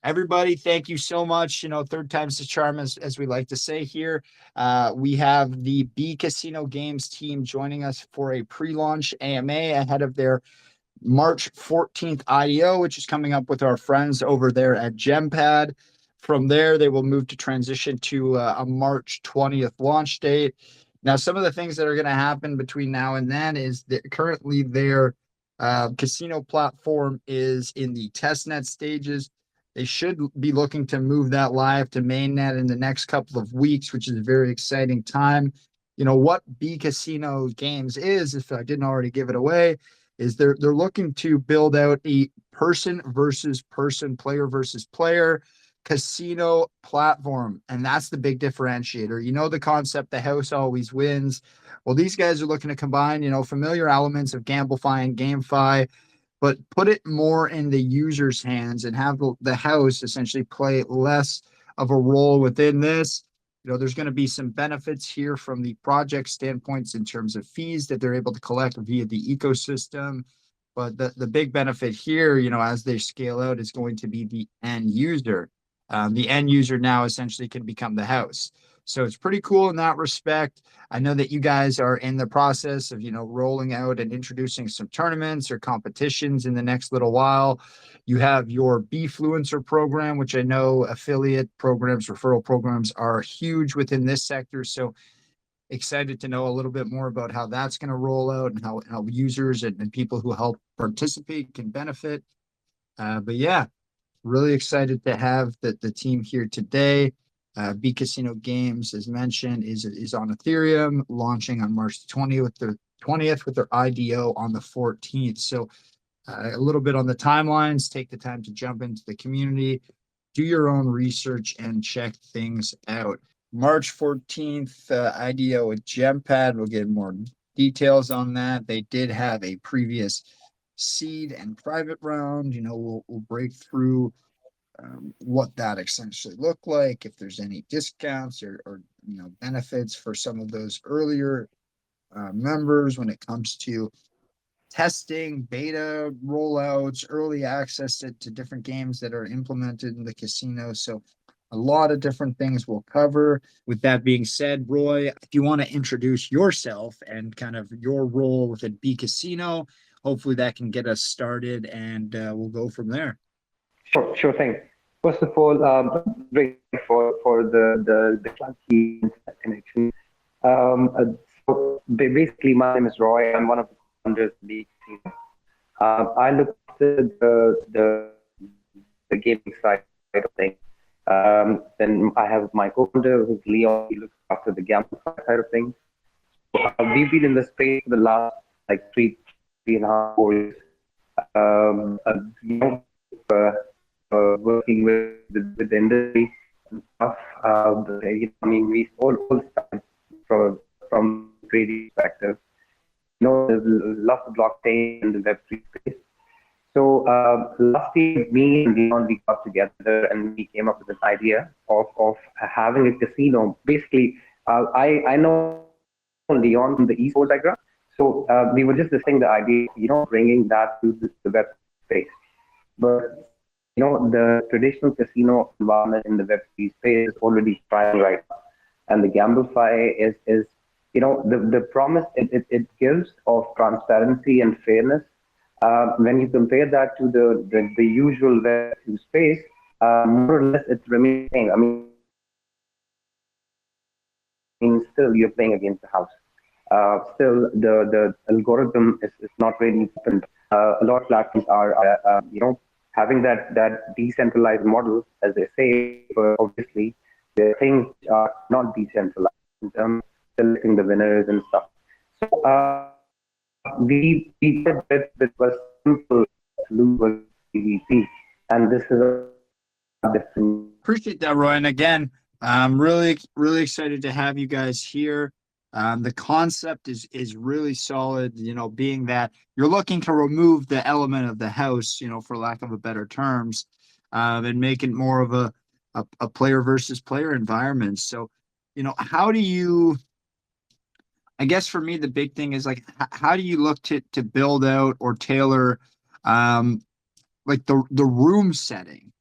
Everybody, thank you so much. Third time's the charm, as we like to say here. We have the B Casino Games team joining us for a pre-launch AMA ahead of their March 14th IDO, which is coming up with our friends over there at GemPad. From there, they will move to transition to a March 20th launch date. Now, some of the things that are going to happen between now and then is that currently their casino platform is in the testnet stages. They should be looking to move that live to mainnet in the next couple of weeks, which is a very exciting time. What B Casino Games is, if I didn't already give it away, is they're looking to build out a person versus person, player versus player casino platform. And that's the big differentiator. The concept, the house always wins. Well, these guys are looking to combine, familiar elements of Gamblefy and GameFi, but put it more in the user's hands and have the house essentially play less of a role within this. There's going to be some benefits here from the project standpoints in terms of fees that they're able to collect via the ecosystem. But the big benefit here, as they scale out, is going to be the end user. The end user now essentially can become the house. So it's pretty cool in that respect. I know that you guys are in the process of, rolling out and introducing some tournaments or competitions in the next little while. You have your Bfluencer program, which I know affiliate programs, referral programs are huge within this sector. So excited to know a little bit more about how that's going to roll out and how users and people who help participate can benefit. But yeah, really excited to have the team here today. B Casino Games, as mentioned, is on Ethereum, launching on March 20th with their IDO on the 14th. So a little bit on the timelines. Take the time to jump into the community, do your own research, and check things out. March 14th, IDO with GemPad. We'll get more details on that. They did have a previous seed and private round. We'll break through what that essentially looked like, if there's any discounts or benefits for some of those earlier members when it comes to testing, beta rollouts, early access to different games that are implemented in the casino. So a lot of different things we'll cover. With that being said, Roy, if you want to introduce yourself and kind of your role within B Casino, hopefully that can get us started, and we'll go from there. Sure thing. First of all, great for the clunky connection. So basically, my name is Roy. I'm one of the founders of the casino. I look after the gaming side of things. Then I have my co-founder, who's Leon. He looks after the gambling side of things. We've been in the space for the last three and a half, 4 years. Working with the industry and stuff. We all started from trading perspective. There's lots of blockchain in the Web3 space. So last year, me and Leon, we got together and we came up with this idea of having a casino. Basically, I know Leon from the esports background, so we were just discussing the idea, bringing that to the web space. But the traditional casino environment in the Web3 space is already trying right now. And the Gamblefy is the promise it gives of transparency and fairness. When you compare that to the usual Web2 space, more or less it remains the same. Still you're playing against the house. Still the algorithm is not really open. A lot of platforms are, having that decentralized model, as they say, but obviously the things are not decentralized in terms of selecting the winners and stuff. So we did with a simple solution PVP, and this is a different. Appreciate that, Roy. And again, I'm really excited to have you guys here. The concept is really solid, being that you're looking to remove the element of the house, for lack of a better terms, and make it more of a player versus player environment. So, how do you, I guess for me, the big thing is how do you look to build out or tailor the room setting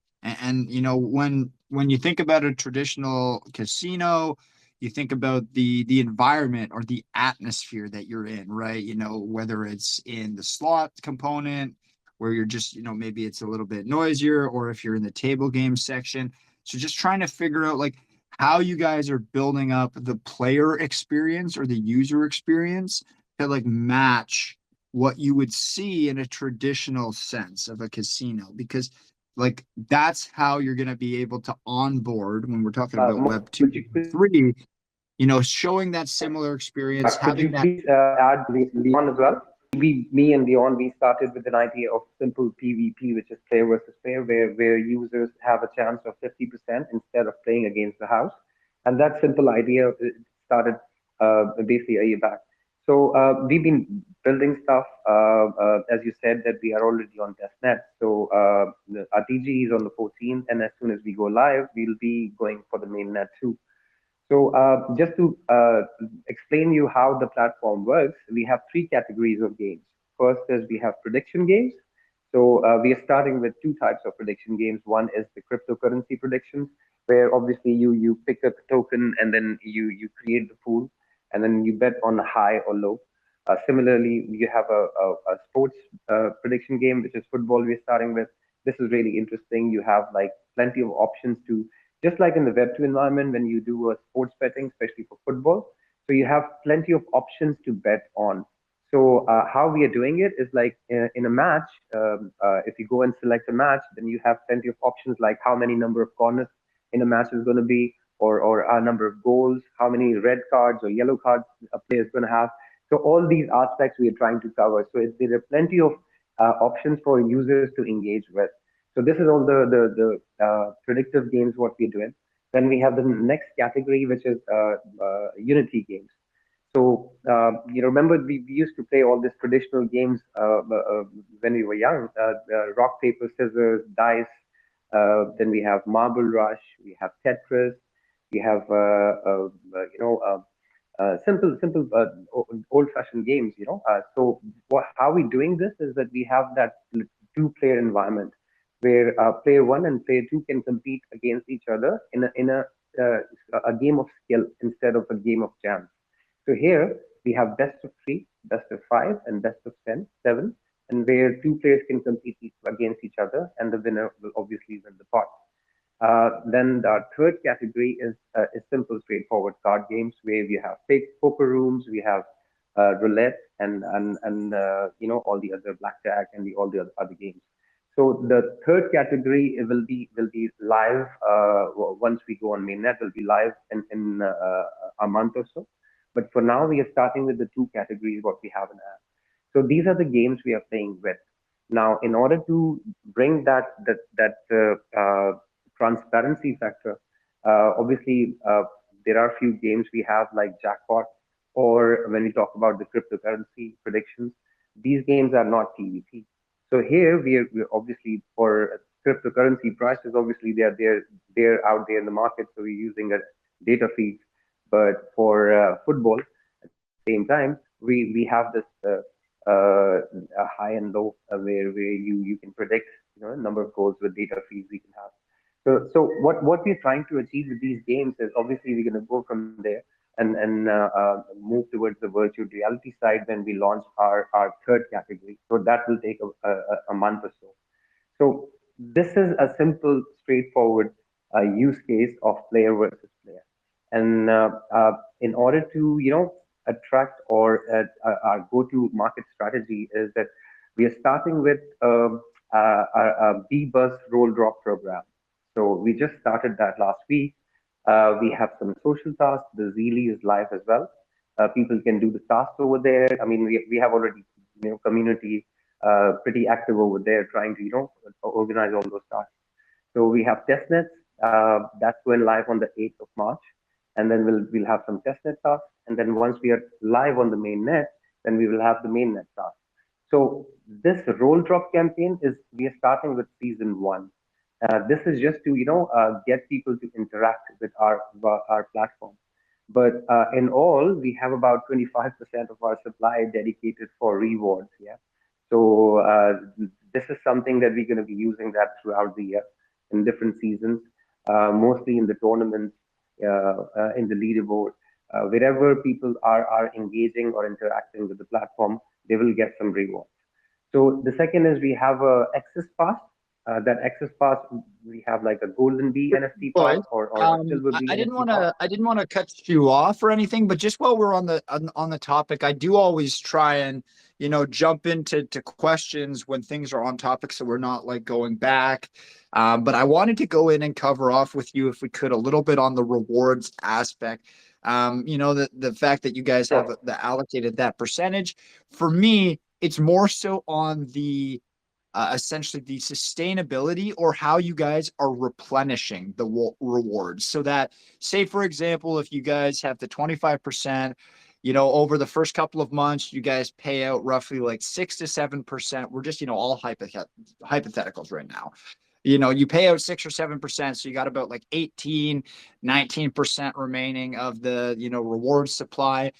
And you know, when you think about a traditional casino, you think about the environment or the atmosphere that you're in, right? You know, whether it's in the slot component where you're just, you know, maybe it's a little bit noisier, or if you're in the table game section. So just trying to figure out like how you guys are building up the player experience or the user experience to like match what you would see in a traditional sense of a casino, because like that's how you're going to be able to onboard when we're talking about web 2 Could you, three, you know, showing that similar experience, could having you that. please add Leon as well? Me and Leon, we started with an idea of simple PvP, which is player versus player, where users have a chance of 50% instead of playing against the house. And that simple idea started basically a year back. So we've been building stuff. As you said, that we are already on testnet. So our TG is on the 14th, and as soon as we go live, we'll be going for the mainnet too. So just to explain you how the platform works, we have three categories of games. First is we have prediction games. So we are starting with two types of prediction games. One is the cryptocurrency predictions, where obviously you pick up a token and then you create the pool, and then you bet on high or low. Similarly, you have a sports prediction game, which is football. We're starting with. This is really interesting. You have like plenty of options to, just like in the Web2 environment, when you do a sports betting, especially for football. So you have plenty of options to bet on. So how we are doing it is like in a match, if you go and select a match, then you have plenty of options like how many number of corners in a match is going to be, or a number of goals, how many red cards or yellow cards a player is going to have. So all these aspects we are trying to cover. So there are plenty of options for users to engage with. So this is all the predictive games what we're doing. Then we have the next category, which is Unity games. So you remember we used to play all these traditional games when we were young, rock paper scissors, dice. Then we have Marble Rush, we have Tetris, we have simple old-fashioned games. So how we doing this is that we have that two-player environment where player one and player two can compete against each other uh, a game of skill instead of a game of chance. So here we have best of three, best of five, and best of 10, 7, and where two players can compete against each other, and the winner will obviously win the pot. Then the third category is simple, straightforward card games where we have fake poker rooms, we have roulette, and all the other blackjack and all the other games. So the third category will be live once we go on mainnet. Will be live in a month or so. But for now, we are starting with the two categories what we have in app. So these are the games we are playing with. Now, in order to bring that transparency factor, obviously there are a few games we have like jackpot, or when we talk about the cryptocurrency predictions, these games are not PvP. So here we're obviously for cryptocurrency prices, obviously they're out there in the market, so we're using a data feed. But for football, at the same time, we have this a high and low where you can predict number of goals with data feeds we can have. So what we're trying to achieve with these games is obviously we're going to go from there and move towards the virtual reality side when we launch our third category. So that will take a month or so. So this is a simple, straightforward use case of player versus player. And in order to attract or our go-to market strategy is that we are starting with a B-Buzz roll drop program. So we just started that last week. We have some social tasks. The Zeely is live as well. People can do the tasks over there. I mean, we have already community pretty active over there, trying to organize all those tasks. So we have testnets. That's going live on the 8th of March, and then we'll have some testnet tasks. And then once we are live on the main net, then we will have the main net tasks. So this roll drop campaign is we are starting with season one. This is just to get people to interact with our platform. But in all, we have about 25% of our supply dedicated for rewards. Yeah. So this is something that we're going to be using that throughout the year. in different seasons, mostly in the tournaments, in the leaderboard. Wherever people are engaging or interacting with the platform, they will get some rewards. So the second is we have a access pass. That access pass, we have like a golden bee NFT pass But or a silver bee I didn't NFT want pass. to cut you off or anything, but just while we're on the topic, I do always try and jump into questions when things are on topic, so we're not like going back. But I wanted to go in and cover off with you, if we could, a little bit on the rewards aspect. The fact that you guys have Sure. the allocated that percentage. For me, it's more so on the essentially the sustainability, or how you guys are replenishing the rewards, so that, say for example, if you guys have the 25%, over the first couple of months you guys pay out roughly like 6 to 7%. We're just all hypotheticals right now. You pay out 6 or 7%, so you got about like 18, 19% remaining of the reward supply.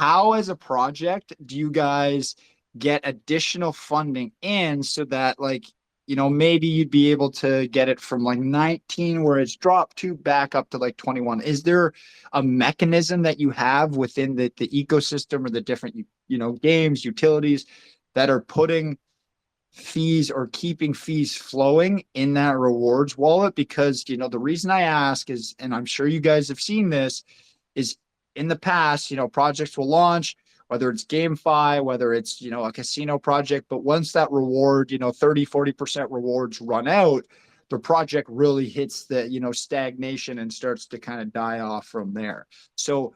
How, as a project, do you guys get additional funding in, so that, like, maybe you'd be able to get it from like 19, where it's dropped to, back up to like 21? Is there a mechanism that you have within the ecosystem, or the different games, utilities, that are putting fees or keeping fees flowing in that rewards wallet? Because the reason I ask is, and I'm sure you guys have seen this, is in the past, projects will launch, whether it's GameFi, whether it's, a casino project, but once that reward, 30, 40% rewards run out, the project really hits the, stagnation, and starts to kind of die off from there. So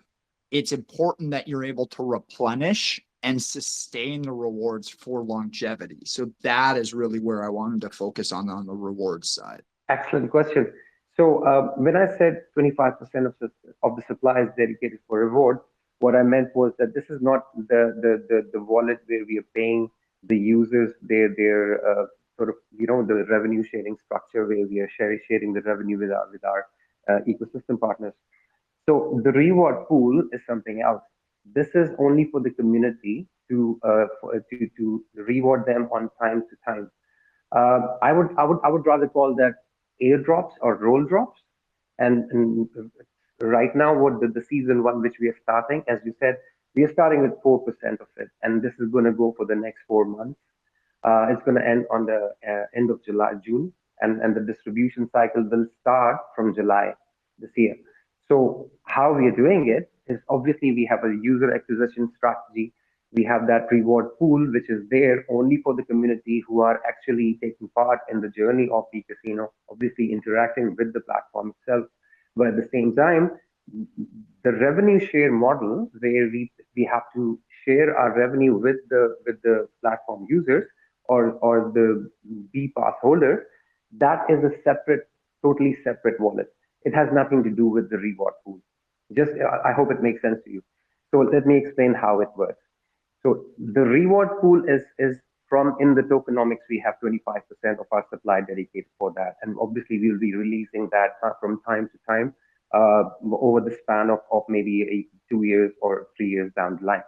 it's important that you're able to replenish and sustain the rewards for longevity. So that is really where I wanted to focus on the rewards side. Excellent question. So when I said 25% of the supply is dedicated for reward, what I meant was that this is not the wallet where we are paying the users their sort of the revenue sharing structure, where we are sharing the revenue with our ecosystem partners. So the reward pool is something else. This is only for the community to reward them on time to time. I would rather call that airdrops or roll drops. And right now, what the season one which we are starting, as you said, we are starting with 4% of it, and this is going to go for the next 4 months. It's going to end on the end of July, June, and the distribution cycle will start from July this year. So how we are doing it is, obviously we have a user acquisition strategy. We have that reward pool, which is there only for the community who are actually taking part in the journey of the casino, obviously interacting with the platform itself. But at the same time, the revenue share model, where we have to share our revenue with the platform users, or the B pass holders, that is a separate, totally separate wallet. It has nothing to do with the reward pool. Just I hope it makes sense to you. So let me explain how it works. So the reward pool is from, in the tokenomics, we have 25% of our supply dedicated for that. And obviously we'll be releasing that from time to time, over the span of maybe 2 years or 3 years down the line.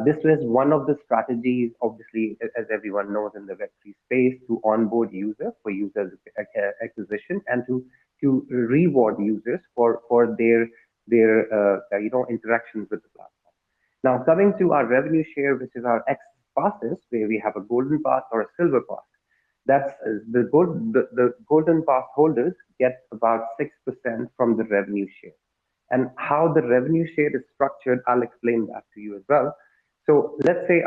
This is one of the strategies, obviously, as everyone knows, in the Web3 space, to onboard users for users acquisition, and to reward users for their interactions with the platform. Now, coming to our revenue share, which is our X passes, where we have a golden pass or a silver pass. That's the golden pass holders get about 6% from the revenue share. And how the revenue share is structured, I'll explain that to you as well. So let's say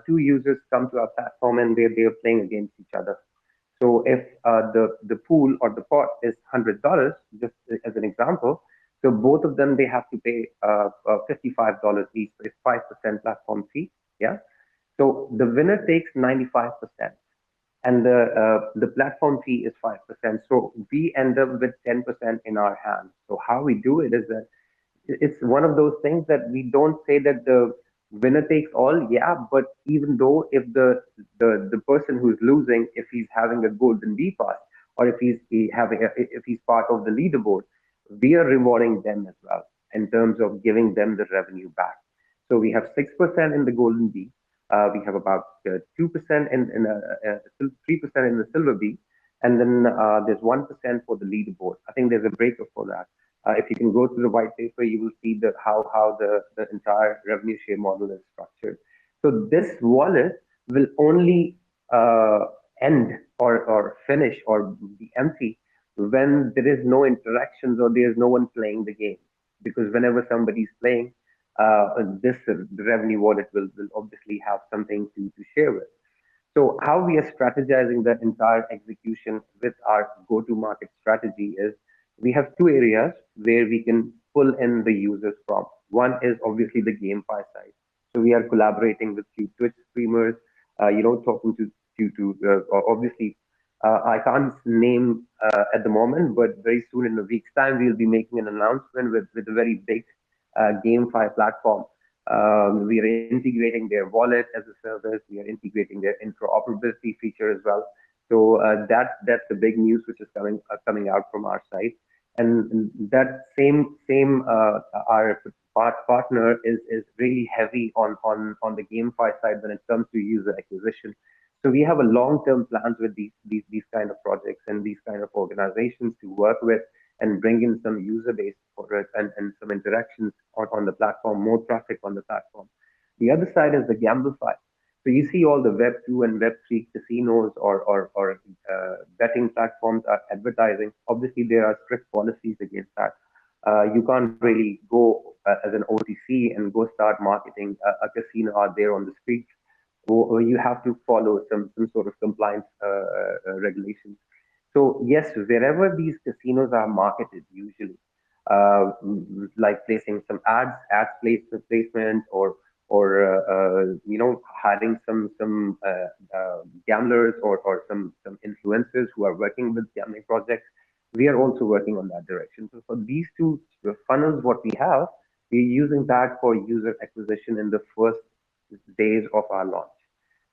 two users come to our platform, and they're playing against each other. So if the pool or the pot is $100, just as an example, so both of them, they have to pay $55 each. So it's 5% platform fee. Yeah. So the winner takes 95%, and the platform fee is 5%. So we end up with 10% in our hands. So how we do it is that it's one of those things that we don't say that the winner takes all. Yeah, but even though if the person who's losing, if he's having a golden B pass, or if if he's part of the leaderboard, we are rewarding them as well in terms of giving them the revenue back. So we have 6% in the golden B. We have about 2% in 3% in the silver B, and then there's 1% for the leaderboard. I think there's a breakup for that. If you can go to the white paper, you will see how the entire revenue share model is structured. So this wallet will only end or finish or be empty when there is no interactions or there is no one playing the game. Because whenever somebody's playing, the revenue wallet will obviously have something to share with. So how we are strategizing the entire execution with our go-to-market strategy is we have two areas where we can pull in the users from. One is obviously the GameFi side. So we are collaborating with few Twitch streamers, talking to obviously, I can't name at the moment, but very soon in a week's time, we'll be making an announcement with a very big GameFi platform. We are integrating their wallet as a service. We are integrating their interoperability feature as well. So that's the big news which is coming out from our side. And that same our partner is really heavy on the GameFi side when it comes to user acquisition. So we have a long-term plans with these kind of projects and these kind of organizations to work with and bring in some user base for it and some interactions on the platform, more traffic on the platform. The other side is the gamblify. So you see all the Web 2 and Web 3 casinos or betting platforms are advertising. Obviously, there are strict policies against that. You can't really go as an OTC and go start marketing a casino out there on the street, or you have to follow some sort of compliance regulations. So yes, wherever these casinos are marketed, usually, like placing some ads placement, or hiring some gamblers or some influencers who are working with gambling projects, we are also working on that direction. So for these two funnels, what we have, we're using that for user acquisition in the first days of our launch.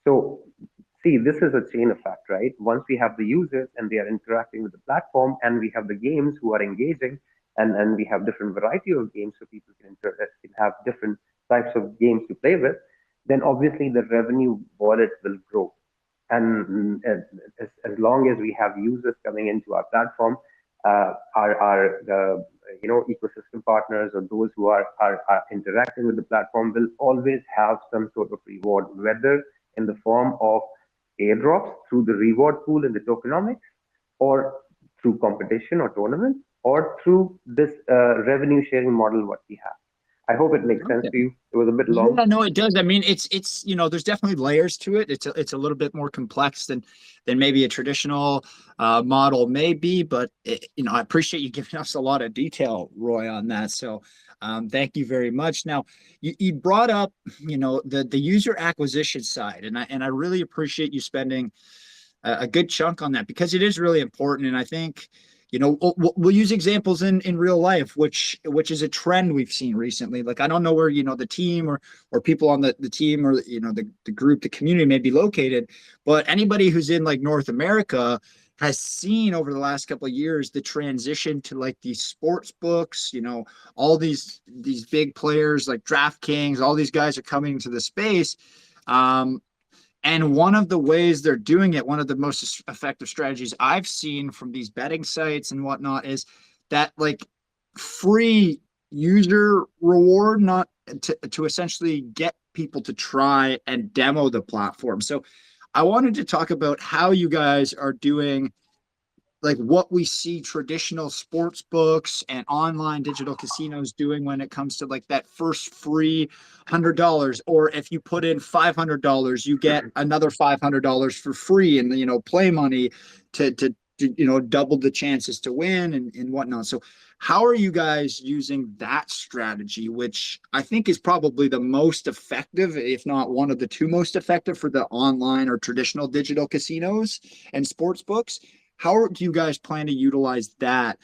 So see, this is a chain effect, right? Once we have the users and they are interacting with the platform, and we have the games who are engaging, and we have different variety of games so people can have different types of games to play with, then obviously the revenue wallet will grow. And as long as we have users coming into our platform, our ecosystem partners or those who are interacting with the platform will always have some sort of reward, whether in the form of airdrops through the reward pool in the tokenomics, or through competition or tournaments, or through this revenue sharing model what we have. I hope it makes sense to you. It was a bit long. Yeah, no, it does. I mean, it's there's definitely layers to it. It's a little bit more complex than maybe a traditional model may be, but I appreciate you giving us a lot of detail, Roy, on that. So thank you very much. Now, you brought up the user acquisition side, and I really appreciate you spending a good chunk on that, because it is really important. And I think we'll use examples in real life, which is a trend we've seen recently. Like, I don't know where the team or people on the team, or the group, the community may be located, but anybody who's in like North America has seen over the last couple of years the transition to like these sports books. All these big players like DraftKings, all these guys are coming into the space. And one of the ways they're doing it, one of the most effective strategies I've seen from these betting sites and whatnot, is that like free user reward, not to essentially get people to try and demo the platform. So I wanted to talk about how you guys are doing, like what we see traditional sports books and online digital casinos doing when it comes to like that first free $100, or if you put in $500, you get another $500 for free, and play money to double the chances to win and whatnot. So how are you guys using that strategy, which I think is probably the most effective, if not one of the two most effective, for the online or traditional digital casinos and sports books? How do you guys plan to utilize that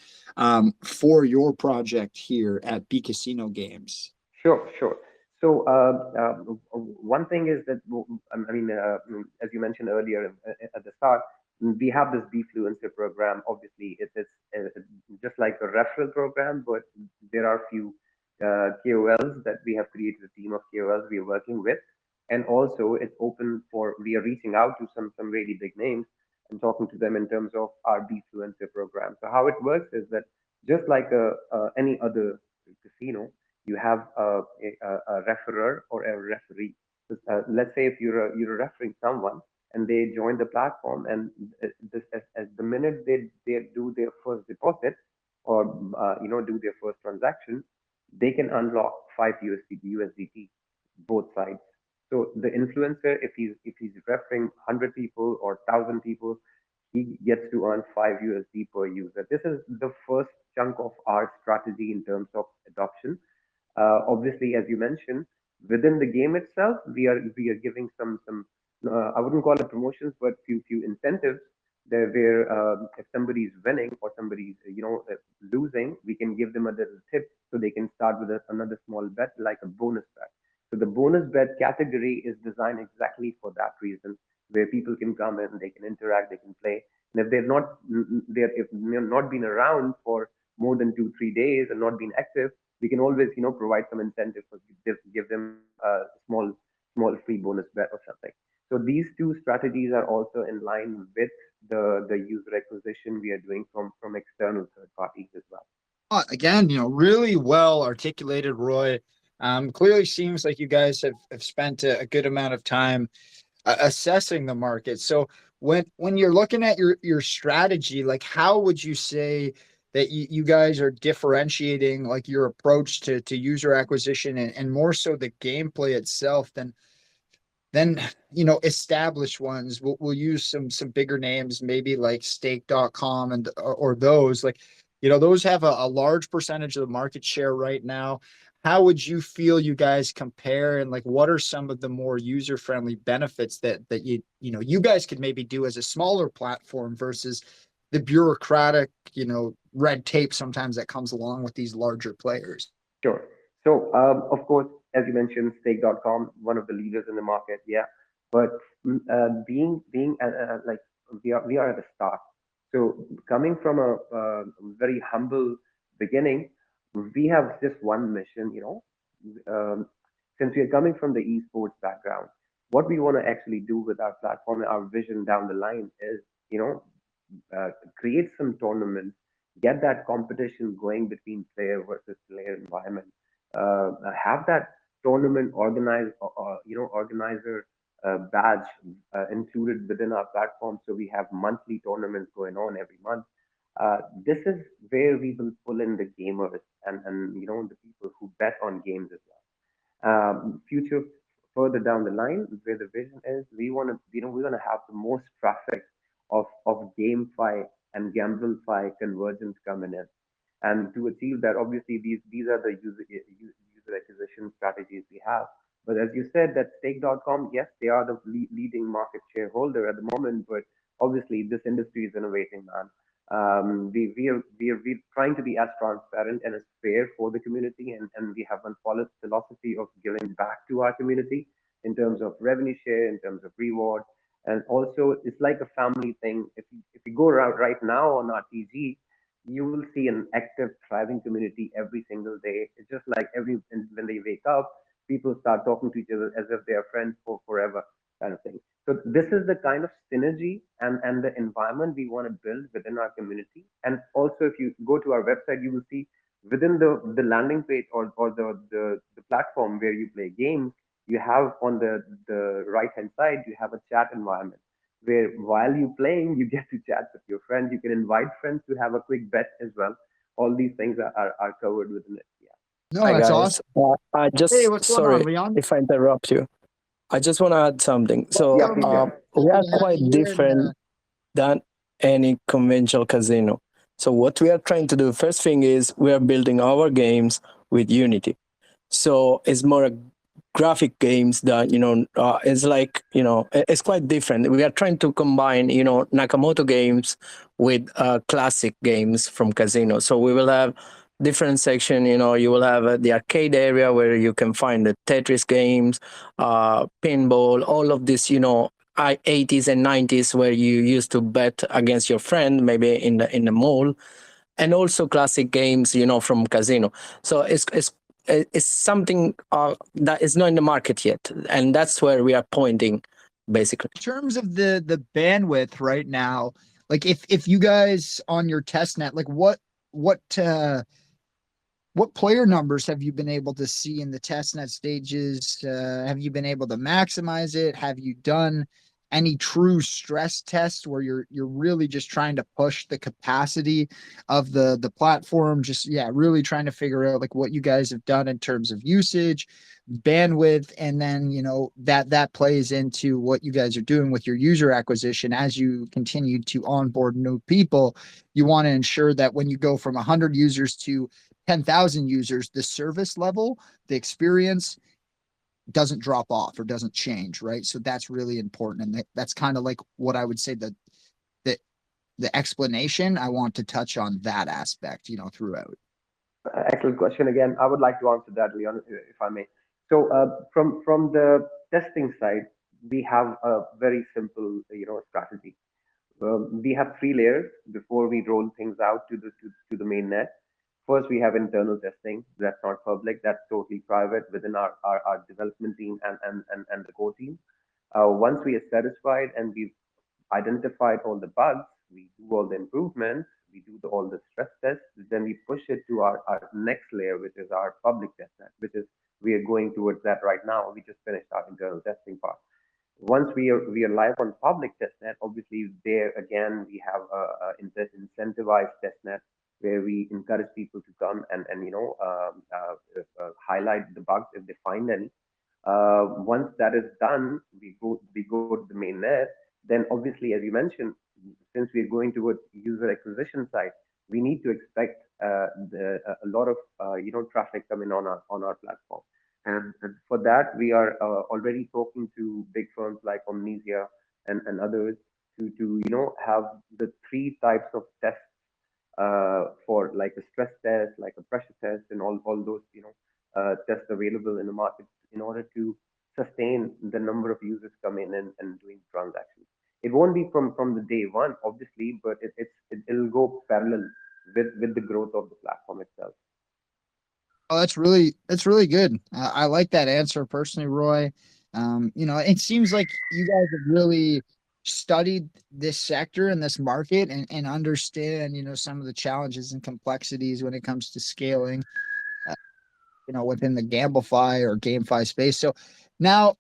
for your project here at B Casino Games? Sure. So one thing is that, I mean, as you mentioned earlier at the start, we have this Bfluencer program. Obviously, it is just like a referral program, but there are few KOLs that we have created, a team of KOLs we are working with, and also it's open for, we are reaching out to some really big names and talking to them in terms of our Bfluencer program. So how it works is that just like any other casino, you have a referrer or a referee. Let's say if you're referring someone and they join the platform, and as the minute they do their first deposit or do their first transaction, they can unlock 5 USDT, both sides. So the influencer, if he's referring 100 people or 1,000 people, he gets to earn 5 USD per user. This is the first chunk of our strategy in terms of adoption. Obviously, as you mentioned, within the game itself, we are giving some I wouldn't call it promotions, but few incentives there where if somebody's winning or somebody's losing, we can give them a little tip so they can start with another small bet like a bonus bet. So the bonus bet category is designed exactly for that reason, where people can come in, they can interact, they can play, and if they're not been around for more than 2 3 days and not been active, we can always provide some incentive for give them a small free bonus bet or something. So these two strategies are also in line with the user acquisition we are doing from external third parties as well. Again, really well articulated, Roy. Clearly seems like you guys have spent a good amount of time assessing the market. So when you're looking at your strategy, like how would you say that you guys are differentiating like your approach to user acquisition and more so the gameplay itself than established ones? We'll use some bigger names, maybe like stake.com and or those like those have a large percentage of the market share right now. How would you feel you guys compare, and like what are some of the more user friendly benefits that you guys could maybe do as a smaller platform versus the bureaucratic red tape sometimes that comes along with these larger players? Sure. So, of course, as you mentioned, stake.com, one of the leaders in the market, yeah. But being like we are at the start. So coming from a very humble beginning, we have just one mission. Since we are coming from the esports background, what we want to actually do with our platform, our vision down the line is, create some tournaments, get that competition going between player versus player environment, have that tournament organizer badge included within our platform, so we have monthly tournaments going on every month. This is where we will pull in the gamers and the people who bet on games as well. Future further down the line, where the vision is, we want to we're going to have the most traffic of GameFi and GambleFi convergence coming in. And to achieve that, obviously, these are the user acquisition strategies we have. But as you said, that stake.com, yes, they are the leading market shareholder at the moment, but obviously this industry is innovating, man. We're trying to be as transparent and as fair for the community, and we have one philosophy of giving back to our community in terms of revenue share, in terms of reward, and also it's like a family thing. If you go around right now on our TG, you will see an active, thriving community every single day. It's just like when they wake up, people start talking to each other as if they are friends for forever, kind of thing. So this is the kind of synergy and the environment we want to build within our community. And also, if you go to our website, you will see within the landing page or the platform where you play games, you have on the right hand side, you have a chat environment where while you're playing, you get to chat with your friends. You can invite friends to have a quick bet as well. All these things are covered within it. Yeah. No, Hi that's guys. awesome. I just Hey, what's going sorry on, Leon? if I interrupt you. I just want to add something. So Yeah, please go ahead. we are Happy to have quite you here, and, different than any conventional casino. So what we are trying to do, first thing is we are building our games with Unity. So it's more a graphic games that it's like it's quite different. We are trying to combine Nakamoto games with classic games from casino. So we will have different section. You will have the arcade area where you can find the Tetris games, pinball, all of this 80s and 90s where you used to bet against your friend maybe in the mall, and also classic games from casino. So it's something that is not in the market yet, and that's where we are pointing basically. In terms of the bandwidth right now, like if you guys on your test net, like what player numbers have you been able to see in the testnet stages? Have you been able to maximize it? Have you done any true stress tests where you're really just trying to push the capacity of the platform? Just really trying to figure out like what you guys have done in terms of usage, bandwidth, and then that plays into what you guys are doing with your user acquisition as you continue to onboard new people. You want to ensure that when you go from 100 users to 10,000 users, the service level, the experience doesn't drop off or doesn't change, right? So that's really important. And that's kind of like what I would say the explanation. I want to touch on that aspect, throughout. Excellent question again. I would like to answer that, Leon, if I may. So from the testing side, we have a very simple, strategy. We have three layers before we roll things out to the main net. First, we have internal testing. That's not public. That's totally private within our development team and the core team. Once we are satisfied and we've identified all the bugs, we do all the improvements, we do all the stress tests, then we push it to our next layer, which is our public test net, which is we are going towards that right now. We just finished our internal testing part. Once we are live on public testnet, obviously there again we have a incentivized testnet where we encourage people to come and highlight the bugs if they find any. Once that is done, we go to the main net. Then obviously, as you mentioned, since we're going towards user acquisition side, we need to expect a lot of traffic coming on our platform. And for that, we are already talking to big firms like Omnisia and others to have the three types of tests for like a stress test, like a pressure test, and all those tests available in the market in order to sustain the number of users coming in and doing transactions. It won't be from the day one, obviously, but it'll go parallel with the growth of the platform itself. Oh, that's really good. I like that answer personally, Roy. It seems like you guys have really studied this sector and this market and understand, some of the challenges and complexities when it comes to scaling, within the Gamblify or GameFi space. So now,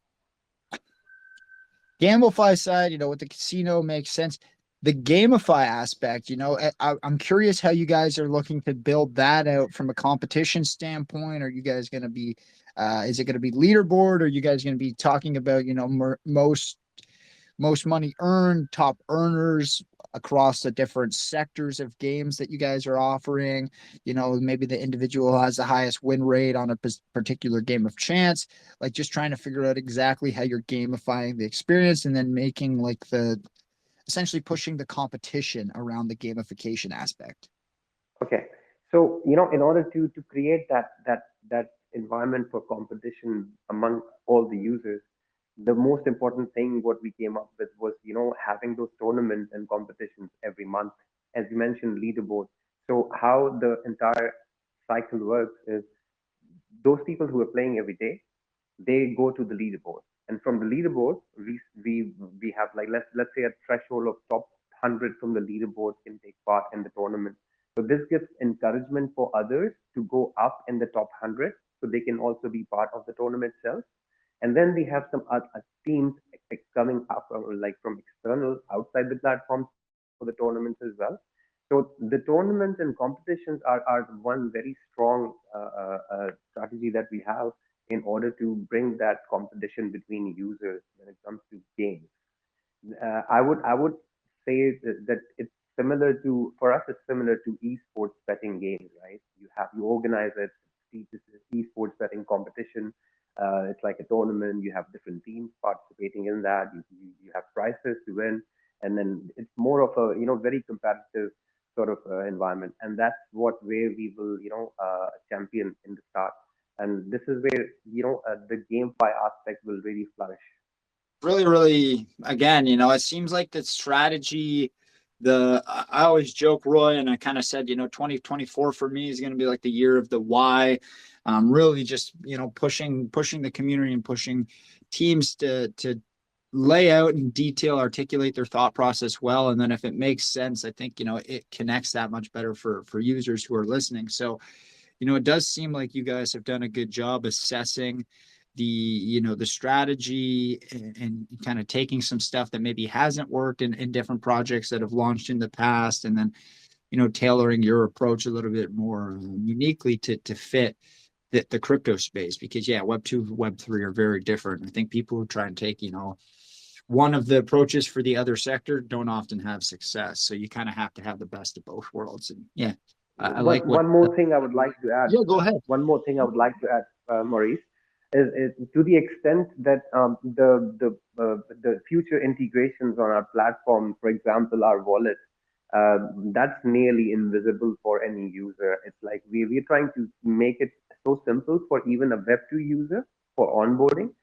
Gamblify side, with the casino makes sense. The gamify aspect, I'm curious how you guys are looking to build that out from a competition standpoint. Are you guys going to be, is it going to be leaderboard? Are you guys going to be talking about, most money earned, top earners across the different sectors of games that you guys are offering? Maybe the individual has the highest win rate on a particular game of chance. Like just trying to figure out exactly how you're gamifying the experience and then making like essentially pushing the competition around the gamification aspect. Okay, so in order to create that environment for competition among all the users, the most important thing what we came up with was having those tournaments and competitions every month, as you mentioned, leaderboard. So how the entire cycle works is those people who are playing every day, they go to the leaderboard, and from the leaderboard we have like let's say a threshold of top 100 from the leaderboard can take part in the tournament. So this gives encouragement for others to go up in the top 100 so they can also be part of the tournament itself. And then we have some other teams coming up like from external outside the platform for the tournaments as well. So the tournaments and competitions are one very strong strategy that we have in order to bring that competition between users when it comes to games. I would say that it's similar to, for us it's similar to esports betting games, right? You organize it, esports betting competition. It's like a tournament. You have different teams participating in that. You have prizes to win, and then it's more of a very competitive sort of environment, and that's where we will champion in the start. And this is where the GameFi aspect will really flourish. Really, again, it seems like the strategy, I always joke, Roy, and I kind of said, 2024 for me is going to be like the year of the why. Really just, pushing the community and pushing teams to lay out in detail, articulate their thought process well. And then if it makes sense, I think, it connects that much better for users who are listening. So, it does seem like you guys have done a good job assessing the strategy and kind of taking some stuff that maybe hasn't worked in different projects that have launched in the past, and then tailoring your approach a little bit more uniquely to fit the crypto space. Because Web 2, Web 3 are very different. I think people who try and take one of the approaches for the other sector don't often have success. So you kind of have to have the best of both worlds. And I like one more thing I would like to add. Yeah, go ahead. One more thing I would like to add, Maurice, is to the extent that the future integrations on our platform, for example, our wallet, that's nearly invisible for any user. It's like we're trying to make it so simple for even a Web2 user for onboarding.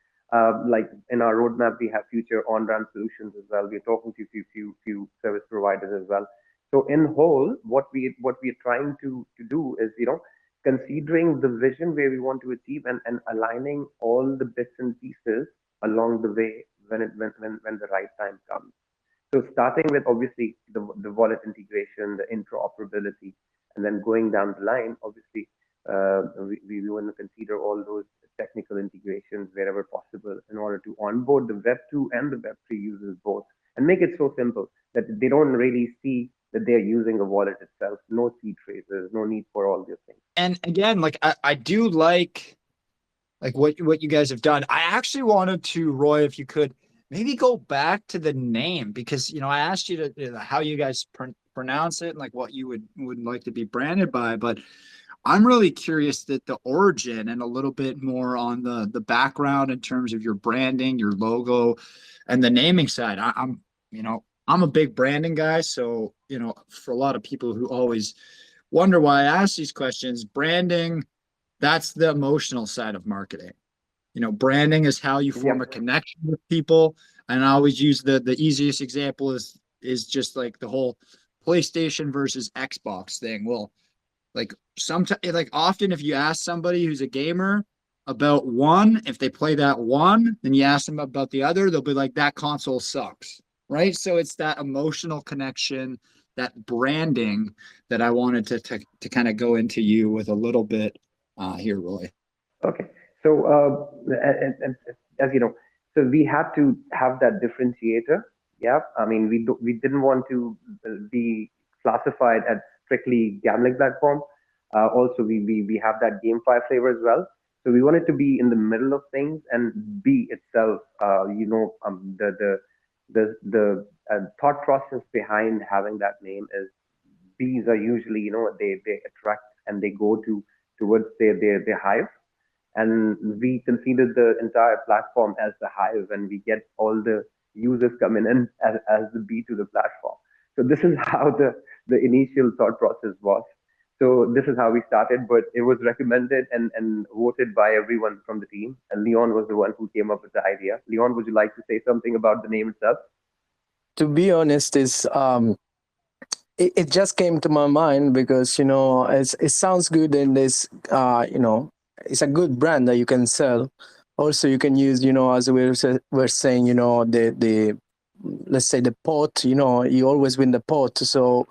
Like in our roadmap, we have future on-ramp solutions as well. We're talking to few service providers as well. So in whole, what we're trying to do is, considering the vision where we want to achieve, and aligning all the bits and pieces along the way when the right time comes. So starting with obviously the wallet integration, the interoperability, and then going down the line, obviously we want to consider all those technical integrations wherever possible in order to onboard the Web 2 and the Web 3 users both, and make it so simple that they don't really see that they're using a wallet itself. No seed phrases, no need for all these things. And again, like I do like what you guys have done. I actually wanted to, Roy, if you could maybe go back to the name, because I asked you to how you guys pronounce it and like what you would like to be branded by, but I'm really curious that the origin and a little bit more on the background in terms of your branding, your logo, and the naming side. I'm a big branding guy, so for a lot of people who always wonder why I ask these questions, branding, that's the emotional side of marketing. Branding is how you form a connection with people. And I always use the easiest example is just like the whole PlayStation versus Xbox thing. Well, often if you ask somebody who's a gamer about one, if they play that one, then you ask them about the other, they'll be like, that console sucks, right? So it's that emotional connection, that branding that I wanted to kind of go into you with a little bit here, Roy. Okay. So, and as you know, so we had to have that differentiator. Yeah. I mean, we didn't want to be classified as strictly gambling platform. Also, we have that GameFi flavor as well. So we wanted to be in the middle of things, and be itself, the thought process behind having that name is, bees are usually, they attract and they go towards their hive. And we consider the entire platform as the hive, and we get all the users coming in as the bee to the platform. So this is how the initial thought process was. So this is how we started, but it was recommended and voted by everyone from the team. And Leon was the one who came up with the idea. Leon, would you like to say something about the name itself? To be honest, it just came to my mind because it sounds good, and it's a good brand that you can sell. Also, you can use as we were saying, the let's say the pot. You always win the pot, so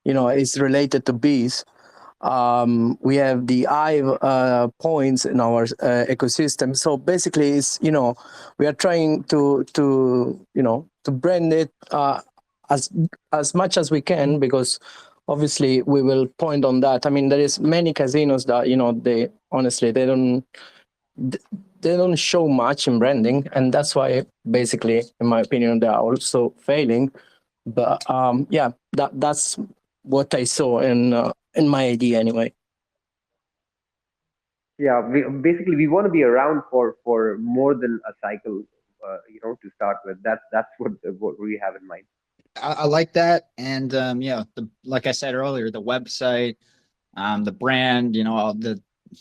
it's related to bees. We have the hive points in our ecosystem. So basically, it's we are trying to brand it as much as we can, because obviously we will point on that. I mean, there is many casinos that they honestly they don't show much in branding, and that's why basically, in my opinion, they are also failing. But that's what I saw in my idea anyway. Yeah, we want to be around for more than a cycle, to start with. That's what we have in mind. I like that. And like I said earlier, the website, the brand,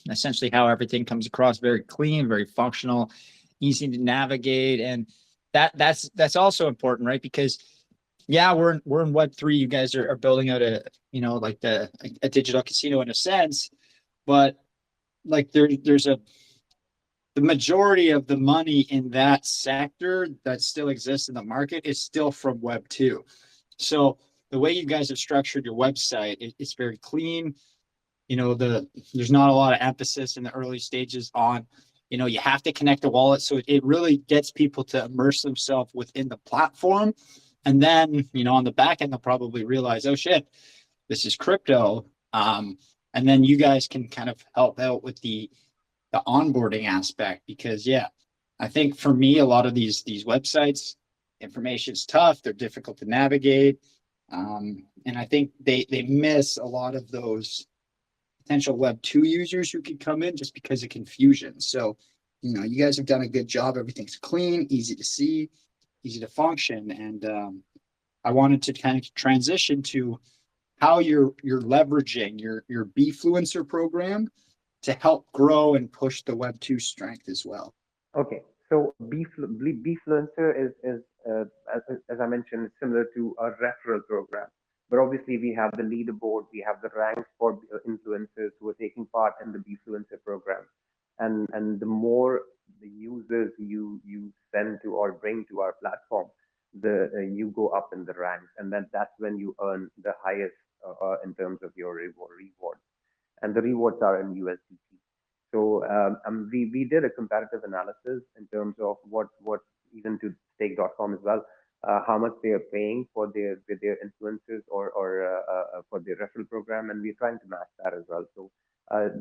essentially how everything comes across, very clean, very functional, easy to navigate. And that's also important, right? Because we're in Web3. You guys are building out a digital casino in a sense, but like there's the majority of the money in that sector that still exists in the market is still from Web 2. So the way you guys have structured your website, it's very clean. There's not a lot of emphasis in the early stages on, you have to connect a wallet. So it really gets people to immerse themselves within the platform. And then, on the back end, they'll probably realize, oh shit, this is crypto. And then you guys can kind of help out with the onboarding aspect, because I think for me, a lot of these websites, information's tough, they're difficult to navigate. And I think they miss a lot of those potential Web 2 users who could come in just because of confusion. So, you guys have done a good job. Everything's clean, easy to see, easy to function. And I wanted to kind of transition to how you're leveraging your Bfluencer program to help grow and push the Web 2 strength as well. Okay, so Bfluencer is as I mentioned, similar to a referral program. But obviously, we have the leaderboard, we have the ranks for influencers who are taking part in the Bfluencer program, and the more the users you send to or bring to our platform, you go up in the ranks, and then that's when you earn the highest in terms of your reward, and the rewards are in USDT. So we did a comparative analysis in terms of what even to stake.com as well, how much they are paying for their influencers or for their referral program, and we're trying to match that as well. So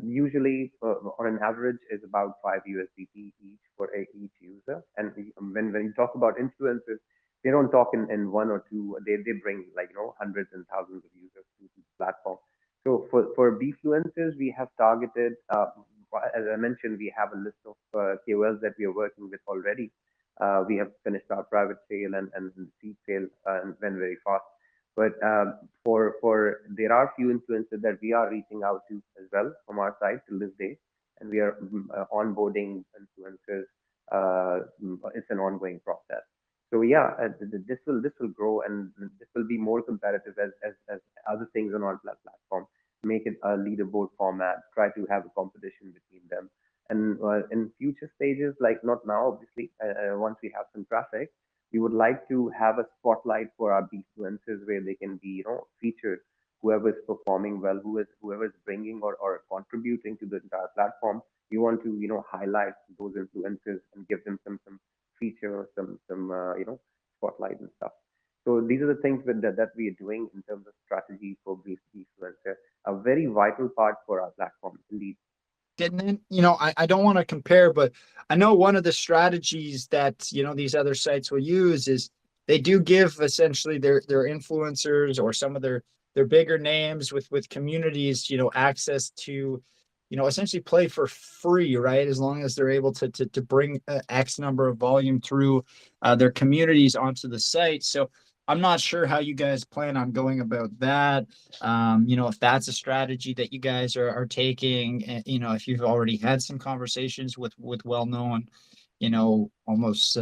usually on an average is about 5 USDT each for each user. And when you talk about influencers, they don't talk in one or two. They bring hundreds and thousands of users to the platform. So for Bfluencers, we have targeted, as I mentioned, we have a list of KOLs that we are working with already. We have finished our private sale and seed sale and went very fast. But there are few influencers that we are reaching out to as well from our side till this day, and we are onboarding influencers. It's an ongoing process. So this will grow, and this will be more competitive as other things on our platform. Make it a leaderboard format. Try to have a competition between them, and in future stages, like not now, obviously, once we have some traffic, we would like to have a spotlight for our influencers where they can be, featured. Whoever is performing well, whoever is bringing or contributing to the entire platform, we want to highlight those influencers and give them some feature, some spotlight and stuff. So these are the things that we are doing in terms of strategy for Bfluencer, a very vital part for our platform, indeed. Didn't I don't want to compare, but I know one of the strategies that these other sites will use is they do give essentially their influencers or some of their bigger names with communities access to essentially play for free, right? As long as they're able to bring X number of volume through their communities onto the site. So I'm not sure how you guys plan on going about that. If that's a strategy that you guys are taking, if you've already had some conversations with well-known, almost,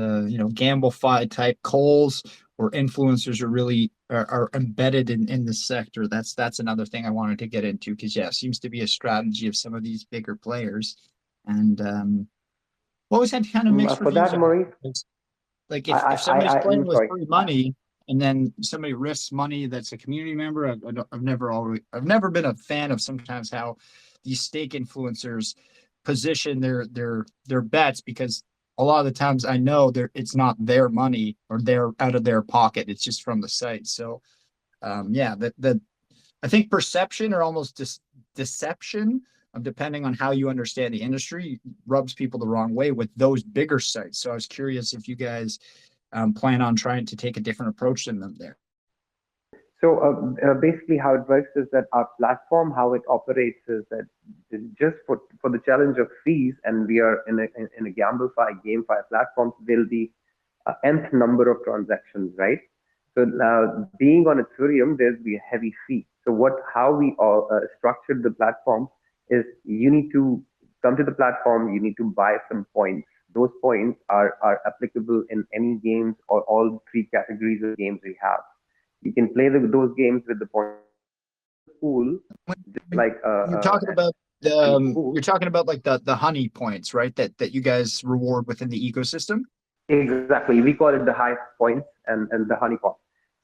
gamble-fi type calls or influencers are really are embedded in the sector. That's another thing I wanted to get into, because it seems to be a strategy of some of these bigger players. And what was that kind of mixed For that, Maurice? Like if somebody's playing with sorry. free money and then somebody risks money that's a community member, I've never been a fan of sometimes how these stake influencers position their bets, because a lot of the times I know it's not their money or they're out of their pocket. It's just from the site. So I think perception or almost deception, depending on how you understand the industry, rubs people the wrong way with those bigger sites. So I was curious if you guys plan on trying to take a different approach than them there. So basically, how it works is that our platform, how it operates, is that just for the challenge of fees, and we are in a GameFi platform, there'll be nth number of transactions, right? So being on Ethereum, there'll be a heavy fee. So how we structured the platform is you need to come to the platform, you need to buy some points. Those points are applicable in any games or all three categories of games we have. You can play those games with the point pool, just like you're talking about You're talking about like the honey points, right? That you guys reward within the ecosystem. Exactly. We call it the high points and the honey pot.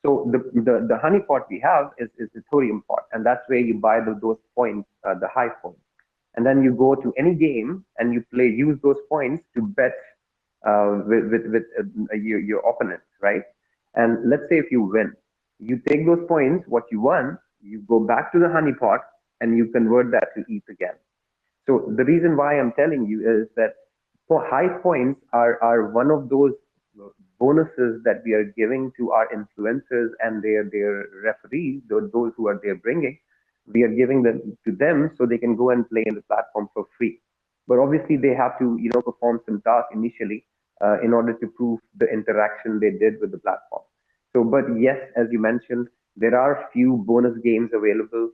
So the honey pot we have is the thorium pot, and that's where you buy those points, the high points. And then you go to any game and you use those points to bet with your opponents, right? And let's say if you win, you take those points, what you won, you go back to the honey pot and you convert that to ETH again. So the reason why I'm telling you is that for high points are one of those bonuses that we are giving to our influencers and their referees, those who are there bringing. We are giving them to them so they can go and play in the platform for free. But obviously they have to perform some tasks initially in order to prove the interaction they did with the platform. So, but yes, as you mentioned, there are few bonus games available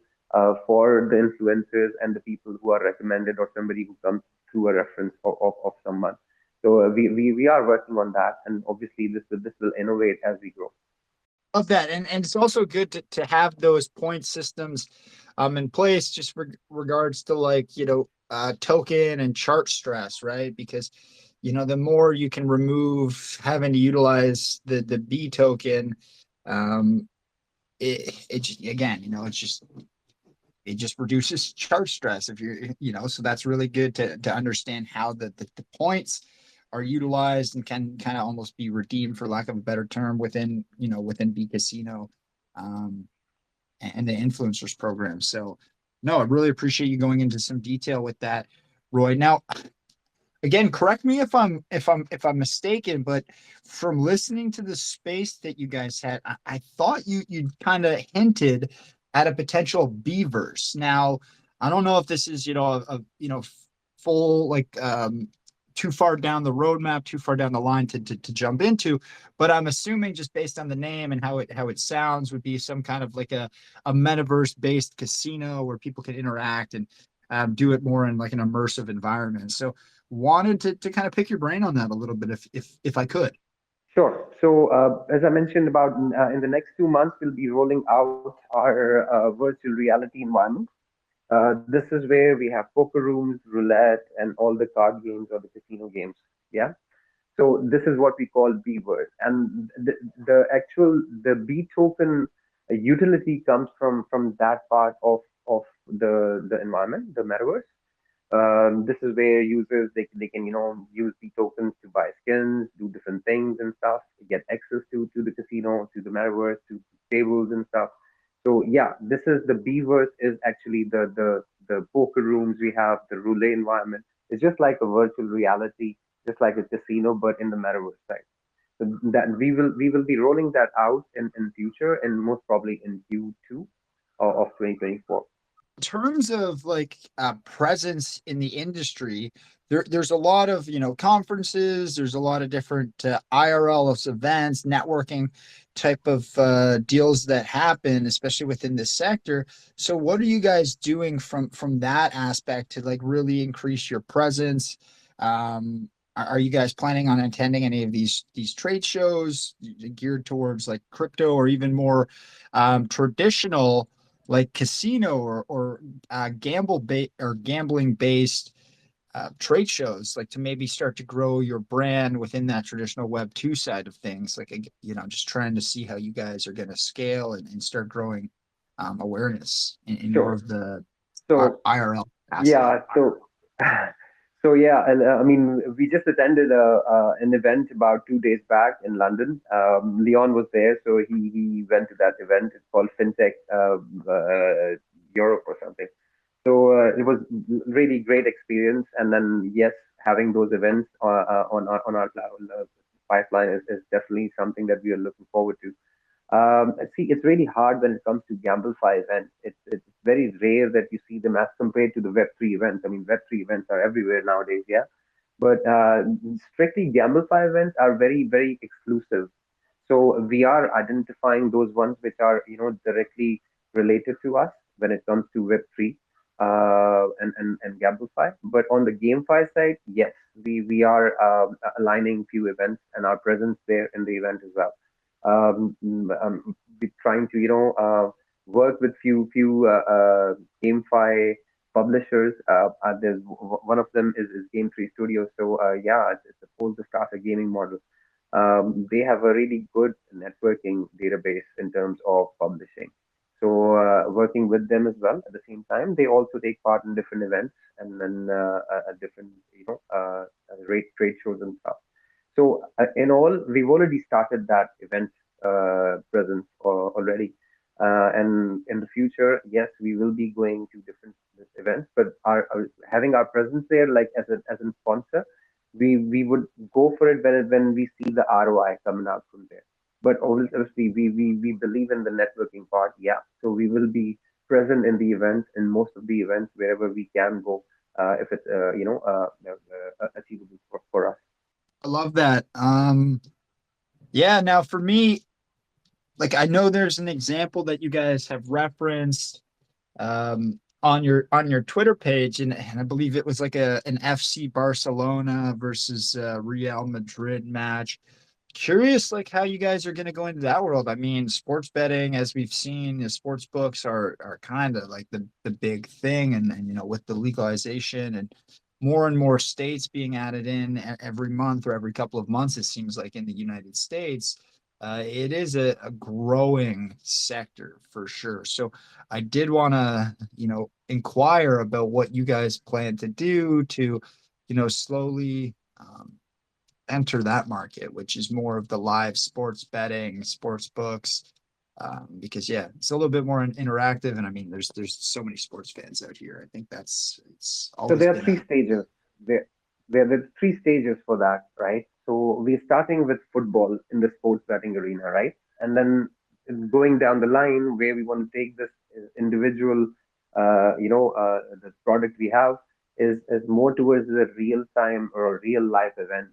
for the influencers and the people who are recommended or somebody who comes through a reference of someone. So we are working on that, and obviously this will innovate as we grow. Of that, and it's also good to have those point systems in place, just regards to like token and chart stress, right? Because the more you can remove having to utilize the B token, again, it just reduces chart stress if so that's really good to understand how the points are utilized and can kind of almost be redeemed, for lack of a better term, within B Casino, and the influencers program. So no, I really appreciate you going into some detail with that, Roy. Now, again, correct me if I'm mistaken, but from listening to the space that you guys had, I thought you kind of hinted at a potential Beavers. Now, I don't know if this is a full like too far down the roadmap, too far down the line to jump into, but I'm assuming just based on the name and how it sounds would be some kind of like a metaverse based casino where people can interact and do it more in like an immersive environment. So wanted to kind of pick your brain on that a little bit if I could. Sure. So, as I mentioned about in the next 2 months, we'll be rolling out our virtual reality environment. This is where we have poker rooms, roulette, and all the card games or the casino games. Yeah. So this is what we call B word, and the B token utility comes from that part of the environment, the metaverse. This is where users they can use the tokens to buy skins, do different things and stuff, get access to the casino, to the metaverse, to tables and stuff. So yeah, this is the Beaverse is actually the poker rooms we have, the roulette environment. It's just like a virtual reality, just like a casino, but in the metaverse side. So that we will be rolling that out in future and most probably in Q2 of 2024. In terms of like presence in the industry, there's a lot of conferences, there's a lot of different IRL events, networking type of deals that happen, especially within this sector. So what are you guys doing from that aspect to like really increase your presence? Are you guys planning on attending any of these trade shows geared towards like crypto or even more traditional like casino or gambling based trade shows, like to maybe start to grow your brand within that traditional Web 2 side of things, like just trying to see how you guys are going to scale and start growing awareness in more Sure. of the So IRL capacity. yeah, so yeah, and I mean, we just attended an event about 2 days back in London. Leon was there, so he went to that event. It's called FinTech Europe or something. So it was really great experience. And then yes, having those events on our pipeline is definitely something that we are looking forward to. See, it's really hard when it comes to Gamblify events. It's very rare that you see them as compared to the Web3 events. I mean, Web3 events are everywhere nowadays, yeah. But strictly Gamblify events are very, very exclusive. So we are identifying those ones which are, directly related to us when it comes to Web3 and Gamblify. But on the GameFi side, yes, we are aligning few events and our presence there in the event as well. We're trying to work with few GameFi publishers. There's one of them is Game Tree Studio. So yeah, it's supposed to start a gaming model. They have a really good networking database in terms of publishing. So working with them as well at the same time, they also take part in different events and then different trade shows and stuff. So in all, we've already started that event presence already. And in the future, yes, we will be going to different events, but our having our presence there, like as a sponsor, we would go for it when we see the ROI coming out from there. But obviously, we believe in the networking part, yeah. So we will be present in the events, in most of the events, wherever we can go, if it's achievable for us. I love that. Yeah, now for me, like I know there's an example that you guys have referenced on your Twitter page, and I believe it was like an FC Barcelona versus Real Madrid match. Curious, like how you guys are going to go into that world. I mean, sports betting, as we've seen, the sports books are kind of like the big thing, and you know, with the legalization and more states being added in every month or every couple of months, it seems like in the United States, it is a growing sector for sure. So I did want to, you know, inquire about what you guys plan to do to, you know, slowly enter that market, which is more of the live sports betting, sports books. Because yeah, it's a little bit more interactive, and I mean, there's so many sports fans out here. I think it's So always there are been three stages. There, there's three stages for that, right? So we're starting with football in the sports betting arena, right? And then going down the line where we want to take this individual, the product we have is more towards the real time or real life event.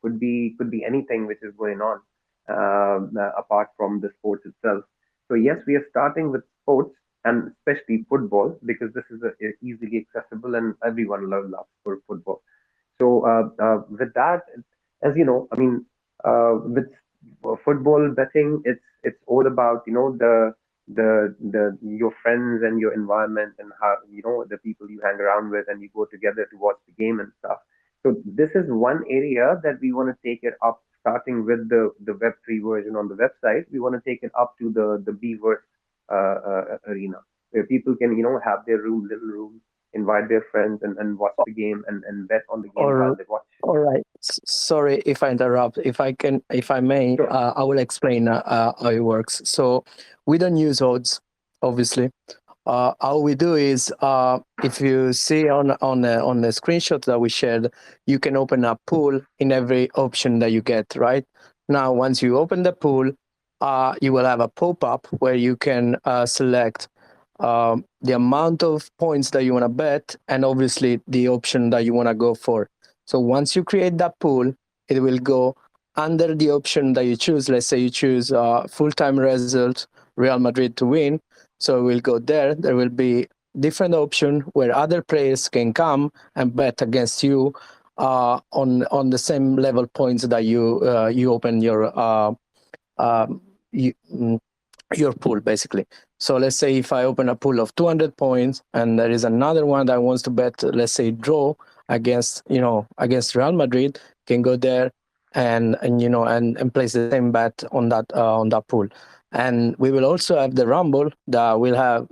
Could be anything which is going on apart from the sports itself. So yes, we are starting with sports and especially football because this is easily accessible and everyone loves for football. So with that, as you know, I mean, with football betting, it's all about the your friends and your environment and how the people you hang around with and you go together to watch the game and stuff. So this is one area that we want to take it up, starting with the Web3 version on the website. We want to take it up to the Beaverse arena where people can have their little room, invite their friends and watch the game and bet on the game while Or they watch. all right. Sorry if I interrupt. If I may, Sure. I will explain how it works. So we don't use odds, obviously. How we do is, if you see on the screenshot that we shared, you can open a pool in every option that you get. Right now, once you open the pool, you will have a pop-up where you can select the amount of points that you want to bet, and obviously the option that you want to go for. So once you create that pool, it will go under the option that you choose. Let's say you choose full-time result, Real Madrid to win. So it will go there. There will be different option where other players can come and bet against you on the same level points that you open your pool, basically. So let's say if I open a pool of 200 points and there is another one that wants to bet, let's say draw against Real Madrid, can go there and place the same bet on that pool. And we will also have the Rumble that will have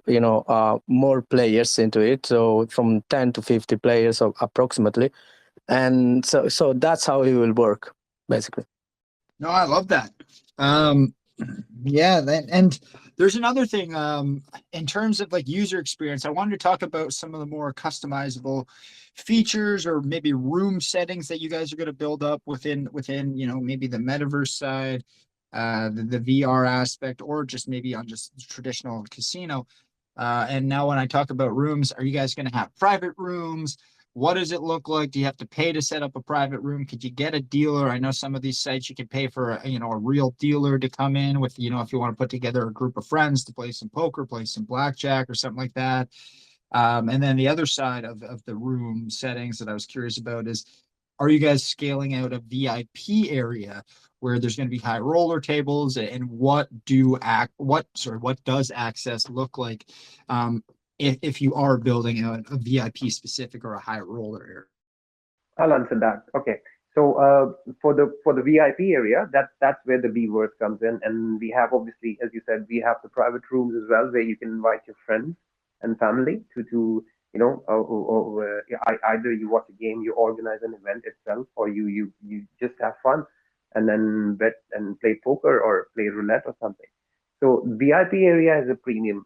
more players into it, so from 10 to 50 players approximately. And so that's how it will work, basically. No, I love that. Yeah, and there's another thing in terms of like user experience. I wanted to talk about some of the more customizable features or maybe room settings that you guys are going to build up within maybe the metaverse side, the VR aspect, or just maybe on just traditional casino. And now when I talk about rooms, are you guys going to have private rooms? What does it look like? Do you have to pay to set up a private room? Could you get a dealer? I know some of these sites you can pay for a real dealer to come in with, if you want to put together a group of friends to play some poker, play some blackjack or something like that. And then the other side of the room settings that I was curious about is, are you guys scaling out a VIP area where there's going to be high roller tables, and what does access look like if you are building a VIP specific or a high roller area? I'll answer that. Okay. So for the VIP area, that's where the Beavers comes in, and we have, obviously, as you said, we have the private rooms as well, where you can invite your friends and family to either you watch a game, you organize an event itself, or you just have fun and then bet and play poker or play roulette or something. So VIP area is a premium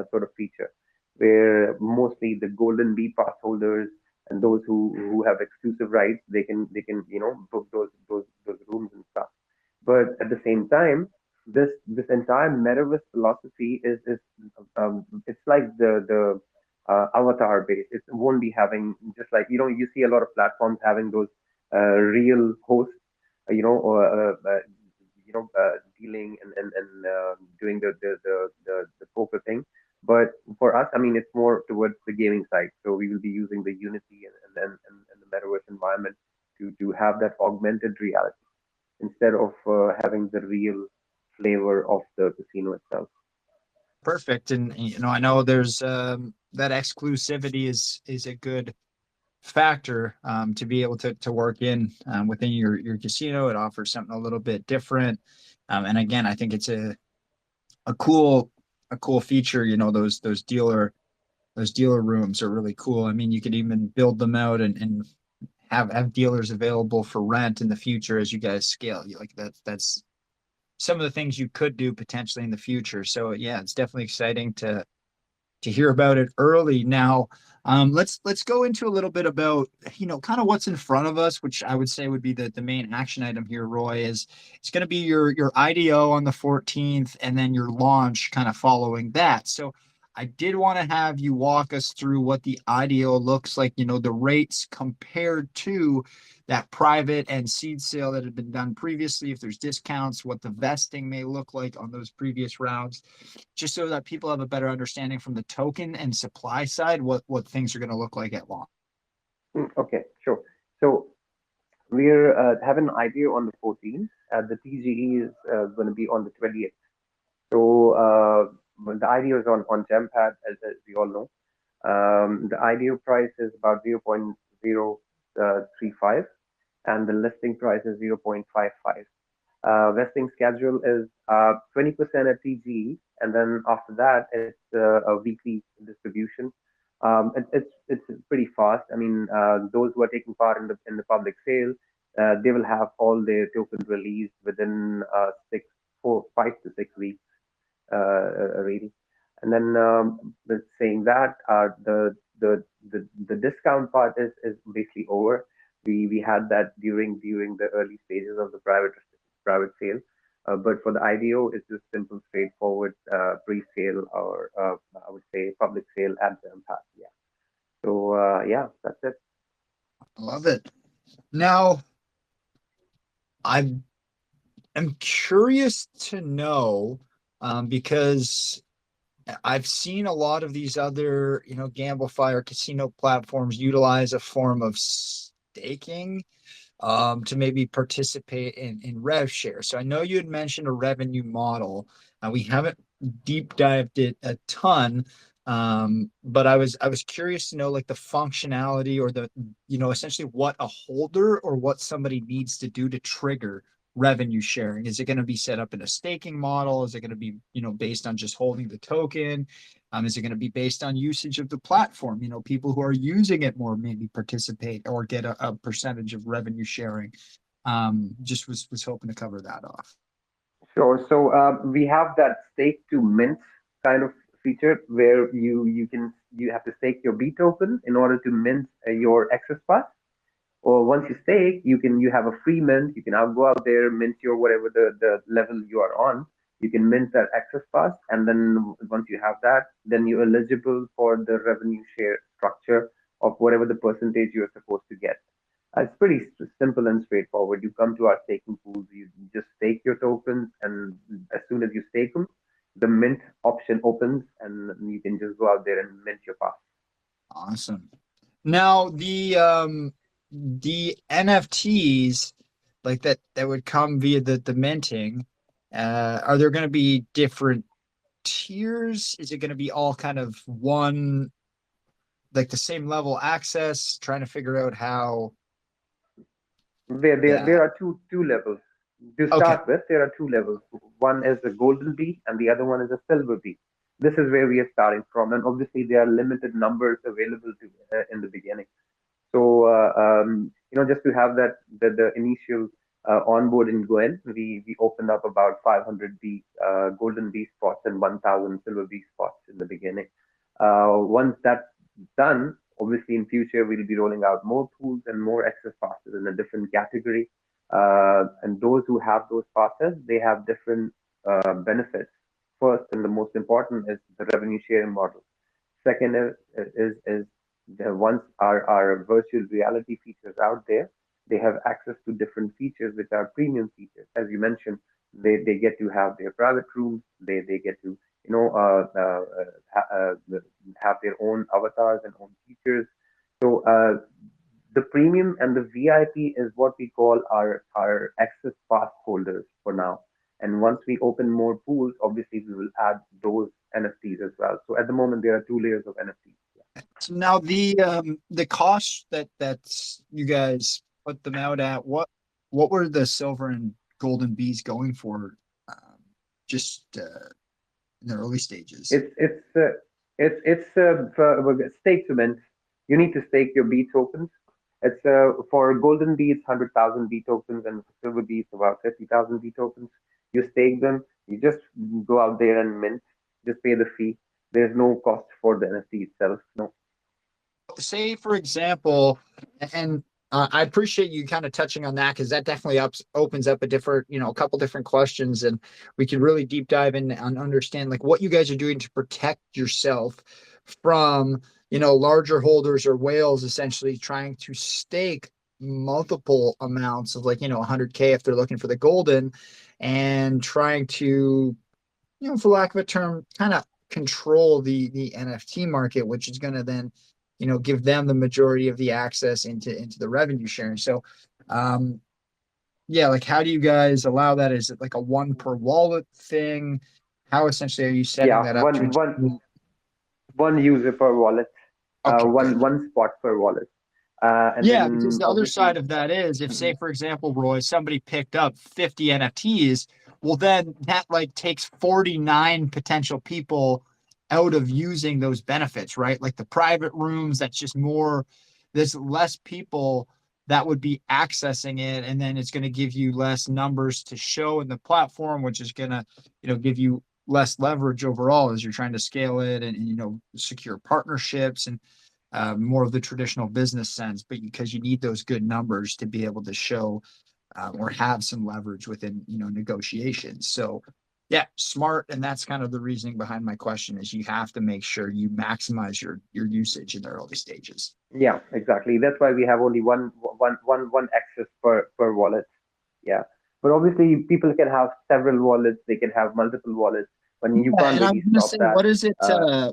sort of feature where mostly the golden B pass holders and those who have exclusive rights, they can book those rooms and stuff. But at the same time, this entire metaverse philosophy is it's like the avatar base. It won't be having, just like, you see a lot of platforms having those real hosts, or dealing and doing the poker thing. But for us, I mean, it's more towards the gaming side. So we will be using the Unity and the metaverse environment to have that augmented reality instead of having the real flavor of the casino itself. Perfect. And I know there's that exclusivity is a good factor to be able to work in within your casino. It offers something a little bit different. And again, I think it's a cool feature. Those dealer rooms are really cool. I mean, you could even build them out and have dealers available for rent in the future as you guys scale. Like that's some of the things you could do potentially in the future. So yeah, it's definitely exciting to hear about it early. Now, let's go into a little bit about kind of what's in front of us, which I would say would be the main action item here. Roy, is it's going to be your IDO on the 14th, and then your launch kind of following that. So I did want to have you walk us through what the IDO looks like, the rates compared to that private and seed sale that had been done previously, if there's discounts, what the vesting may look like on those previous rounds, just so that people have a better understanding from the token and supply side, what things are going to look like at launch. Okay, sure. So we're having an IDO on the 14th. The TGE is going to be on the 28th. So the IDO is on Gempad, as we all know. The IDO price is about 0.035, and the listing price is 0.55. Vesting schedule is 20% at TGE, and then after that, it's a weekly distribution. It's pretty fast. I mean, those who are taking part in the public sale, they will have all their tokens released within 5 to 6 weeks, really. And then saying that, the discount part is basically over. We had that during the early stages of the private sale. But for the IDO, it's just simple, straightforward pre-sale, or I would say public sale at the impact. Yeah. So yeah, that's it. I love it. Now, I'm curious to know because I've seen a lot of these other, GambleFi or casino platforms utilize a form of staking to maybe participate in rev share. So I know you had mentioned a revenue model. We haven't deep dived it a ton, but I was curious to know like the functionality or the essentially what a holder or what somebody needs to do to trigger revenue sharing. Is it going to be set up in a staking model? Is it going to be based on just holding the token? Is it going to be based on usage of the platform? People who are using it more maybe participate or get a percentage of revenue sharing. Just was hoping to cover that off. Sure. So we have that stake to mint kind of feature where you have to stake your B token in order to mint your access pass. Or once you stake, you have a free mint. You can go out there, mint your whatever the level you are on. You can mint that access pass, and then once you have that, then you're eligible for the revenue share structure of whatever the percentage you're supposed to get. It's pretty simple and straightforward. You come to our staking pools, you just stake your tokens, and as soon as you stake them, the mint option opens, and you can just go out there and mint your pass. Awesome. Now the NFTs like that would come via the minting, are there going to be different tiers? Is it going to be all kind of one, like the same level access? Trying to figure out how. There are two levels. To Okay. start with, there are two levels. One is a golden bee, and the other one is a silver bee. This is where we are starting from, and obviously there are limited numbers available to in the beginning. So just to have that the initial onboarding going, we opened up about 500 bee golden bee spots and 1,000 silver bee spots in the beginning. Once that's done, obviously in future we'll be rolling out more pools and more access passes in a different category. And those who have those passes, they have different benefits. First and the most important is the revenue sharing model. Second is once our virtual reality features out there, they have access to different features which are premium features. As you mentioned, they get to have their private rooms, they get to have their own avatars and own features. So the premium and the VIP is what we call our access pass holders for now. And once we open more pools, obviously we will add those NFTs as well. So at the moment there are two layers of NFTs. So now the cost that's you guys put them out at, what were the silver and golden bees going for, just in the early stages? For stake to mint. You need to stake your B tokens. It's for golden B, it's 100,000 B tokens, and for silver B, it's about 50,000 B tokens. You stake them. You just go out there and mint. Just pay the fee. There's no cost for the NFT itself. No. Say for example, and I appreciate you kind of touching on that, because that definitely opens up a different, a couple different questions, and we can really deep dive in and understand like what you guys are doing to protect yourself from, larger holders or whales essentially trying to stake multiple amounts of, like, 100K if they're looking for the golden, and trying to, for lack of a term, kind of control the NFT market, which is going to then, give them the majority of the access into the revenue sharing. So, yeah, like how do you guys allow that? Is it like a one per wallet thing? How essentially are you setting Yeah, that up to? one user per wallet, Okay, good. one spot per wallet. And Yeah, because then the other side obviously, of that is, if, say for example, Roy, somebody picked up 50 NFTs, well then that like takes 49 potential people out of using those benefits, right? Like the private rooms, that's just more, there's less people that would be accessing it, and then it's going to give you less numbers to show in the platform, which is going to, give you less leverage overall as you're trying to scale it and secure partnerships and more of the traditional business sense, but because you need those good numbers to be able to show or have some leverage within, negotiations. So yeah, smart. And that's kind of the reasoning behind my question, is you have to make sure you maximize your usage in the early stages. yeah, exactly. That's why we have only one access per wallet. Yeah, but obviously people can have several wallets. They can have multiple wallets, but you Yeah, can't and I was really gonna stop say, that.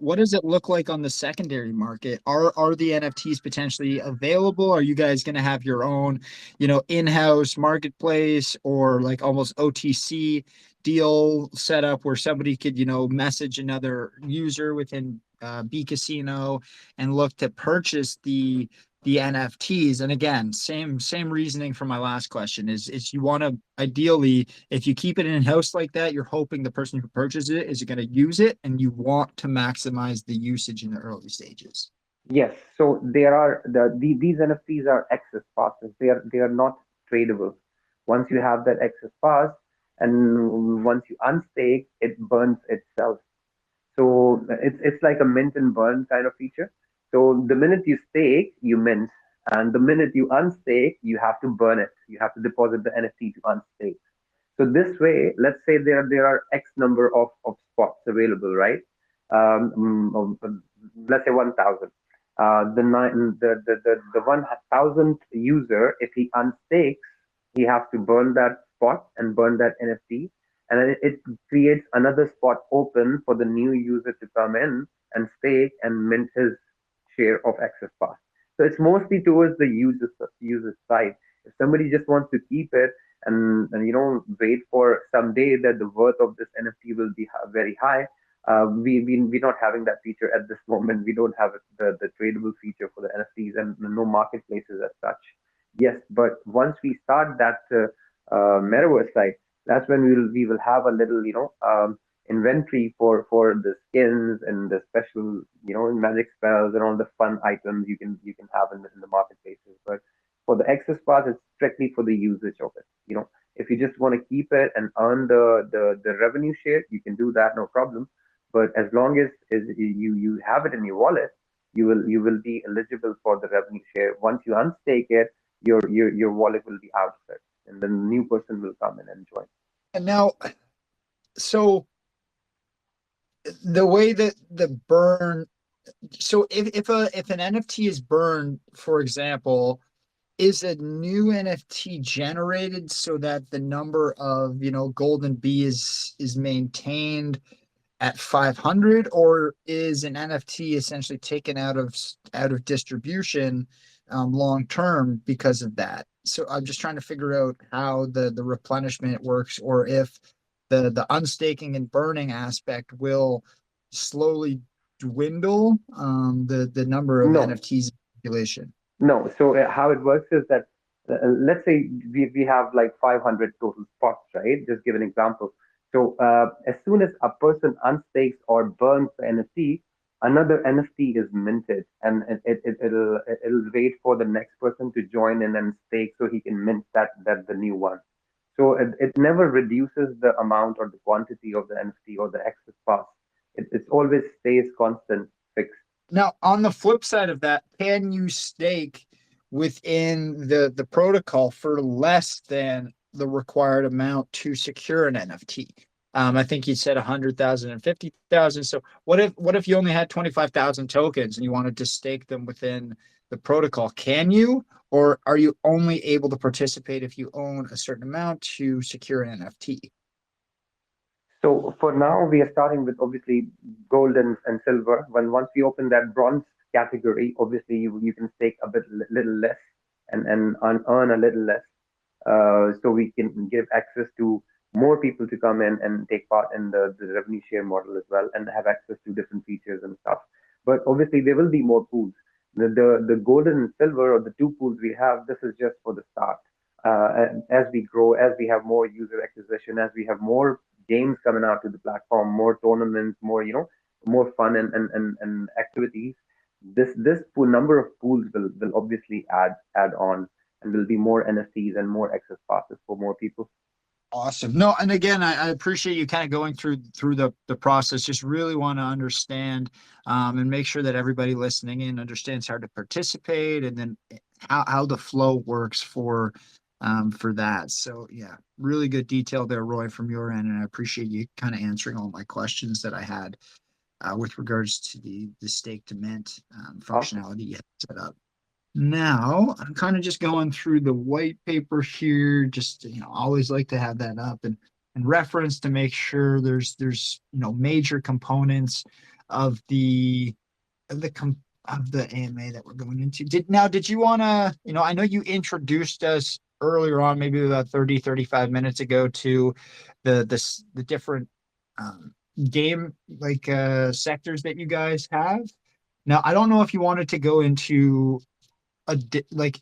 what does it look like on the secondary market? Are the NFTs potentially available? Are you guys gonna have your own, in-house marketplace, or like almost OTC deal set up where somebody could, message another user within B Casino and look to purchase the NFTs? And again, same reasoning from my last question is you want to ideally, if you keep it in house like that, you're hoping the person who purchases it is going to use it, and you want to maximize the usage in the early stages. Yes, so there are these NFTs are access passes. They are not tradable. Once you have that access pass, and once you unstake, it burns itself. So it's like a mint and burn kind of feature. So the minute you stake, you mint, and the minute you unstake, you have to burn it. You have to deposit the NFT to unstake. So this way, let's say there are X number of spots available, right? Let's say 1,000. The 1,000th user, if he unstakes, he has to burn that spot and burn that NFT, and then it creates another spot open for the new user to come in and stake and mint his share of access pass. So it's mostly towards the user side. If somebody just wants to keep it and wait for someday that the worth of this NFT will be very high, We're not having that feature at this moment. We don't have the tradable feature for the NFTs and no marketplaces as such. Yes, but once we start that metaverse site, that's when we will have a little, inventory for the skins and the special, magic spells and all the fun items you can have in the marketplaces. But for the excess part, it's strictly for the usage of it. If you just want to keep it and earn the revenue share, you can do that, no problem. But as long as you have it in your wallet, you will be eligible for the revenue share. Once you unstake it, your wallet will be out of it, and then the new person will come in and join. And now, so the way that the burn, so if an NFT is burned, for example, is a new NFT generated so that the number of, golden bees is maintained at 500, or is an NFT essentially taken out of distribution long term because of that? So I'm just trying to figure out how the replenishment works, or if the unstaking and burning aspect will slowly dwindle the number of No, NFTs in circulation. no. So how it works is that let's say we have like 500 total spots, right? Just give an example. So as soon as a person unstakes or burns the NFT, another NFT is minted, and it'll wait for the next person to join in and stake, so he can mint that the new one. So it never reduces the amount or the quantity of the NFT or the excess pass. It always stays constant, fixed. Now, on the flip side of that, can you stake within the protocol for less than the required amount to secure an NFT? I think you said 100,000 and 50,000. So what if you only had 25,000 tokens and you wanted to stake them within the protocol? Can you, or are you only able to participate if you own a certain amount to secure an NFT? So for now, we are starting with obviously gold and silver. Once we open that bronze category, obviously you can stake a little less and earn a little less. So we can give access to more people to come in and take part in the revenue share model as well, and have access to different features and stuff. But obviously there will be more pools. The golden and silver, or the two pools we have, this is just for the start. And as we grow, as we have more user acquisition, as we have more games coming out to the platform, more tournaments, more more fun and activities. This pool, number of pools will obviously add on, and will be more NFTs and more access passes for more people. Awesome. No, and again, I appreciate you kind of going through the process. Just really want to understand and make sure that everybody listening in understands how to participate, and then how the flow works for that. So yeah, really good detail there, Roy, from your end, and I appreciate you kind of answering all my questions that I had with regards to the stake to mint Awesome. functionality you had set up. Now I'm kind of just going through the white paper here, just always like to have that up and reference to make sure there's major components of the AMA that we're going into. Did you want to, I know you introduced us earlier on, maybe about 35 minutes ago, to the different game sectors that you guys have. Now, I don't know if you wanted to go into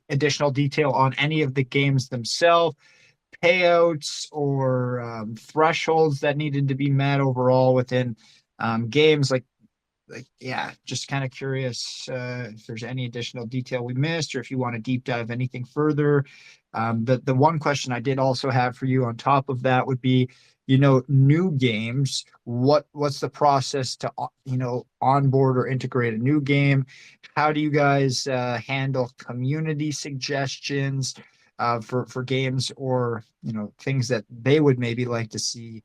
additional detail on any of the games themselves, payouts, or thresholds that needed to be met overall within games. Yeah, just kind of curious if there's any additional detail we missed, or if you want to deep dive anything further. The one question I did also have for you on top of that would be, new games. What's the process to onboard or integrate a new game? How do you guys handle community suggestions for games, or things that they would maybe like to see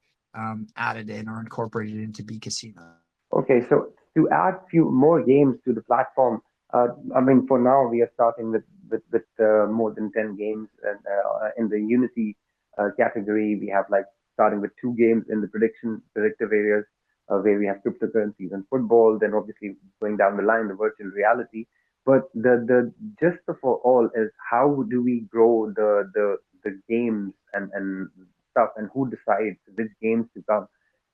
added in or incorporated into B Casino? Okay, so to add few more games to the platform, I mean, for now we are starting with more than 10 games, and in the Unity category, we have like starting with two games in the predictive areas, where we have cryptocurrencies and football. Then obviously going down the line, the virtual reality. But the gist of all is, how do we grow the games and stuff, and who decides which games to come?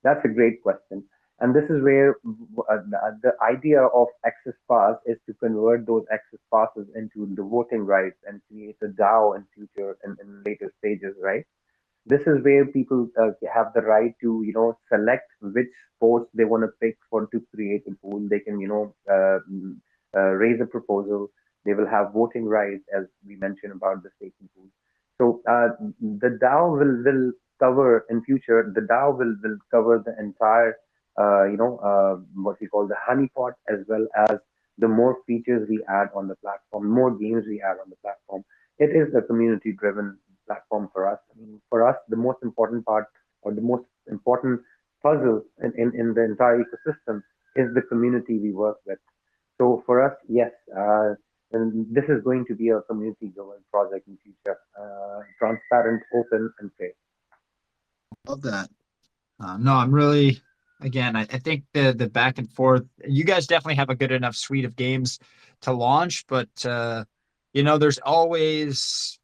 That's a great question. And this is where the idea of access pass is to convert those access passes into the voting rights and create a DAO in future and in later stages, right? This is where people have the right to select which sports they want to pick for to create a pool. They can raise a proposal. They will have voting rights, as we mentioned about the staking pool. So the DAO will cover in future. The DAO will cover the entire what we call the honeypot, as well as the more features we add on the platform, more games we add on the platform. It is a community driven platform for us. I mean, for us, the most important part or the most important puzzle in the entire ecosystem is the community we work with. So for us, yes, and this is going to be a community governed project in future, transparent, open, and fair. Love that. No, I'm really, again, I think the back and forth, you guys definitely have a good enough suite of games to launch, but there's always,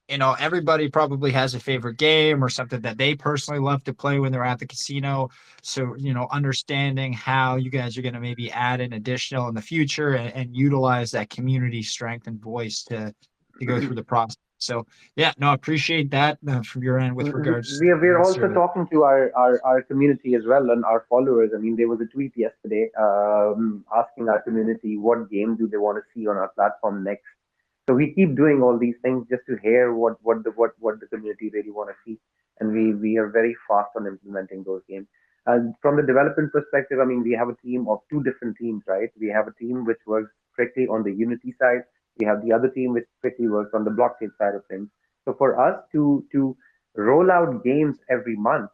everybody probably has a favorite game or something that they personally love to play when they're at the casino. So, understanding how you guys are going to maybe add an additional in the future and utilize that community strength and voice to go through the process. So yeah, no, I appreciate that from your end with regards We are to also service. talking to our community as well and our followers. I mean, there was a tweet yesterday asking our community what game do they want to see on our platform next. So we keep doing all these things just to hear what the community really want to see, and we are very fast on implementing those games. From the development perspective, I mean, we have a team of two different teams, right? We have a team which works strictly on the Unity side. We have the other team which strictly works on the blockchain side of things. So for us to roll out games every month,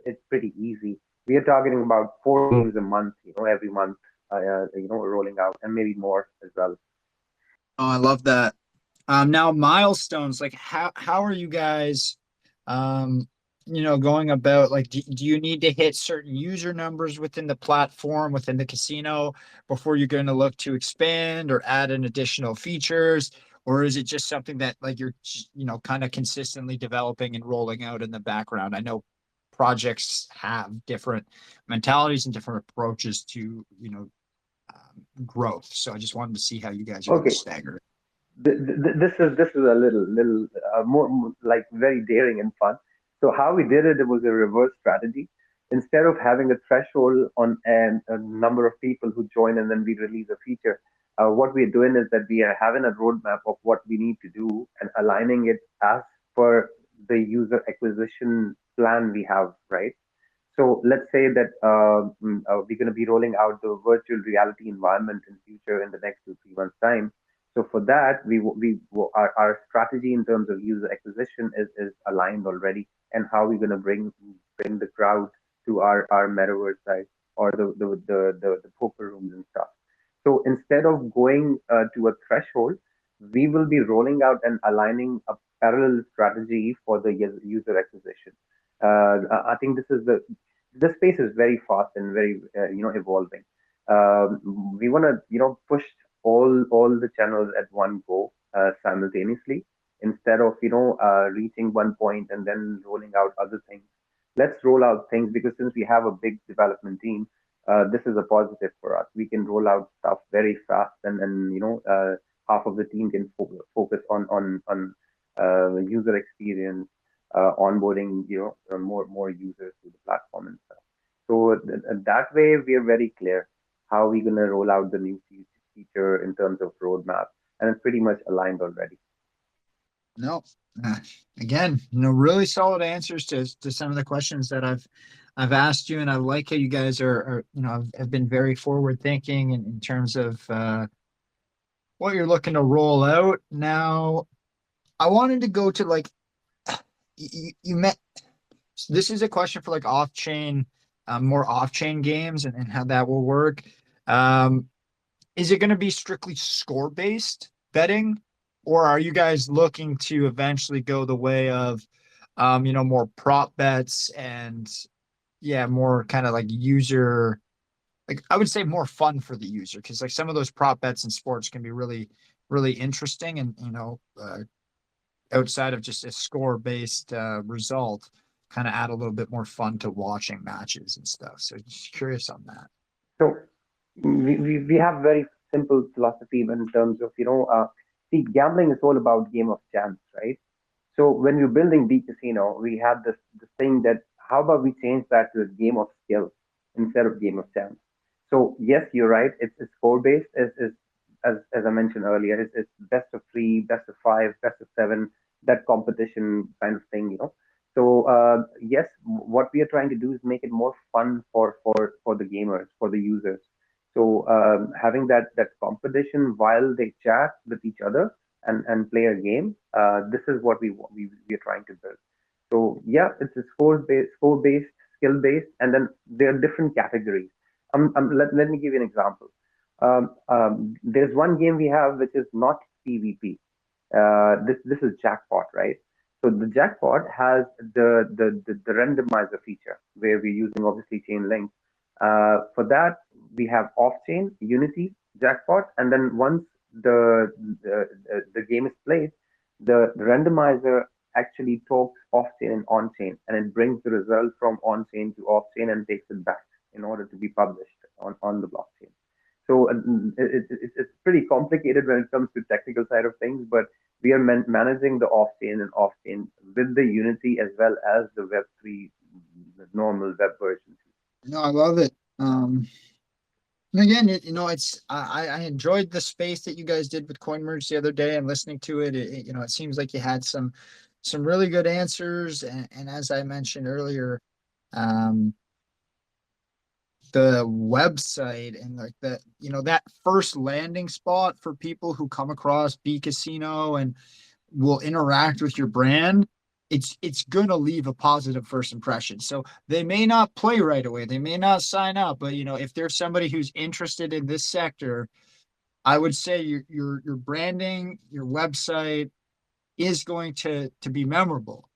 it's pretty easy. We are targeting about 4 games a month, every month, rolling out, and maybe more as well. Oh, I love that. Now milestones, like how are you guys, going about, like, do you need to hit certain user numbers within the platform, within the casino before you're going to look to expand or add in additional features? Or is it just something that like you're, kind of consistently developing and rolling out in the background? I know projects have different mentalities and different approaches to, growth. So I just wanted to see how you guys are going to Okay, stagger it. this is a little more like very daring and fun. So how we did it, it was a reverse strategy. Instead of having a threshold on a number of people who join and then we release a feature, what we're doing is that we are having a roadmap of what we need to do and aligning it as per the user acquisition plan we have, right? So let's say that we're going to be rolling out the virtual reality environment in future in the next 2 3 months time. So for that, our strategy in terms of user acquisition is aligned already, and how we're going to bring the crowd to our metaverse side or the poker rooms and stuff. So instead of going to a threshold, we will be rolling out and aligning a parallel strategy for the user acquisition. I think this space is very fast and very evolving. We want to push all the channels at one go simultaneously, instead of reaching one point and then rolling out other things. Let's roll out things, because since we have a big development team, this is a positive for us. We can roll out stuff very fast, and half of the team can focus on user experience, onboarding more users to the platform and stuff. So that way we are very clear how we're going to roll out the new feature in terms of roadmap, and it's pretty much aligned already. No, uh, again, really solid answers to some of the questions that I've asked you, and I like how you guys are have been very forward thinking in terms of what you're looking to roll out. Now, I wanted to go to like you met. This is a question for like off chain, more off chain games and how that will work. Um, is it going to be strictly score based betting, or are you guys looking to eventually go the way of, more prop bets and yeah, more kind of like user, like I would say more fun for the user, because like some of those prop bets in sports can be really, really interesting and outside of just a score based result. kind of add a little bit more fun to watching matches and stuff. So just curious on that. So we have very simple philosophy in terms of, see, gambling is all about game of chance, right? So when we're building B Casino, we had this thing that how about we change that to a game of skill instead of game of chance. So yes, you're right. It's score based. Is as I mentioned earlier, it's best of three, best of five, best of seven, that competition kind of thing, So yes, what we are trying to do is make it more fun for the gamers, for the users. So having that competition while they chat with each other and play a game, this is what we are trying to build. So yeah, it's a score based, skill based, and then there are different categories. Let me give you an example. There's one game we have which is not PvP. This is jackpot, right? So the jackpot has the randomizer feature where we're using obviously chain link. For that, we have off-chain, Unity, jackpot, and then once the game is played, the randomizer actually talks off-chain and on-chain, and it brings the result from on-chain to off-chain and takes it back in order to be published on the blockchain. So it's pretty complicated when it comes to technical side of things, but we are managing the off-chain and off-chain with the Unity as well as the Web3, the normal web version. No, I love it. And again, it's I enjoyed the space that you guys did with CoinMerge the other day and listening to it. It seems like you had some really good answers, and as I mentioned earlier, um, the website and like that first landing spot for people who come across B Casino and will interact with your brand, it's gonna leave a positive first impression. So they may not play right away, they may not sign up, but if there's somebody who's interested in this sector, I would say your branding, your website is going to be memorable.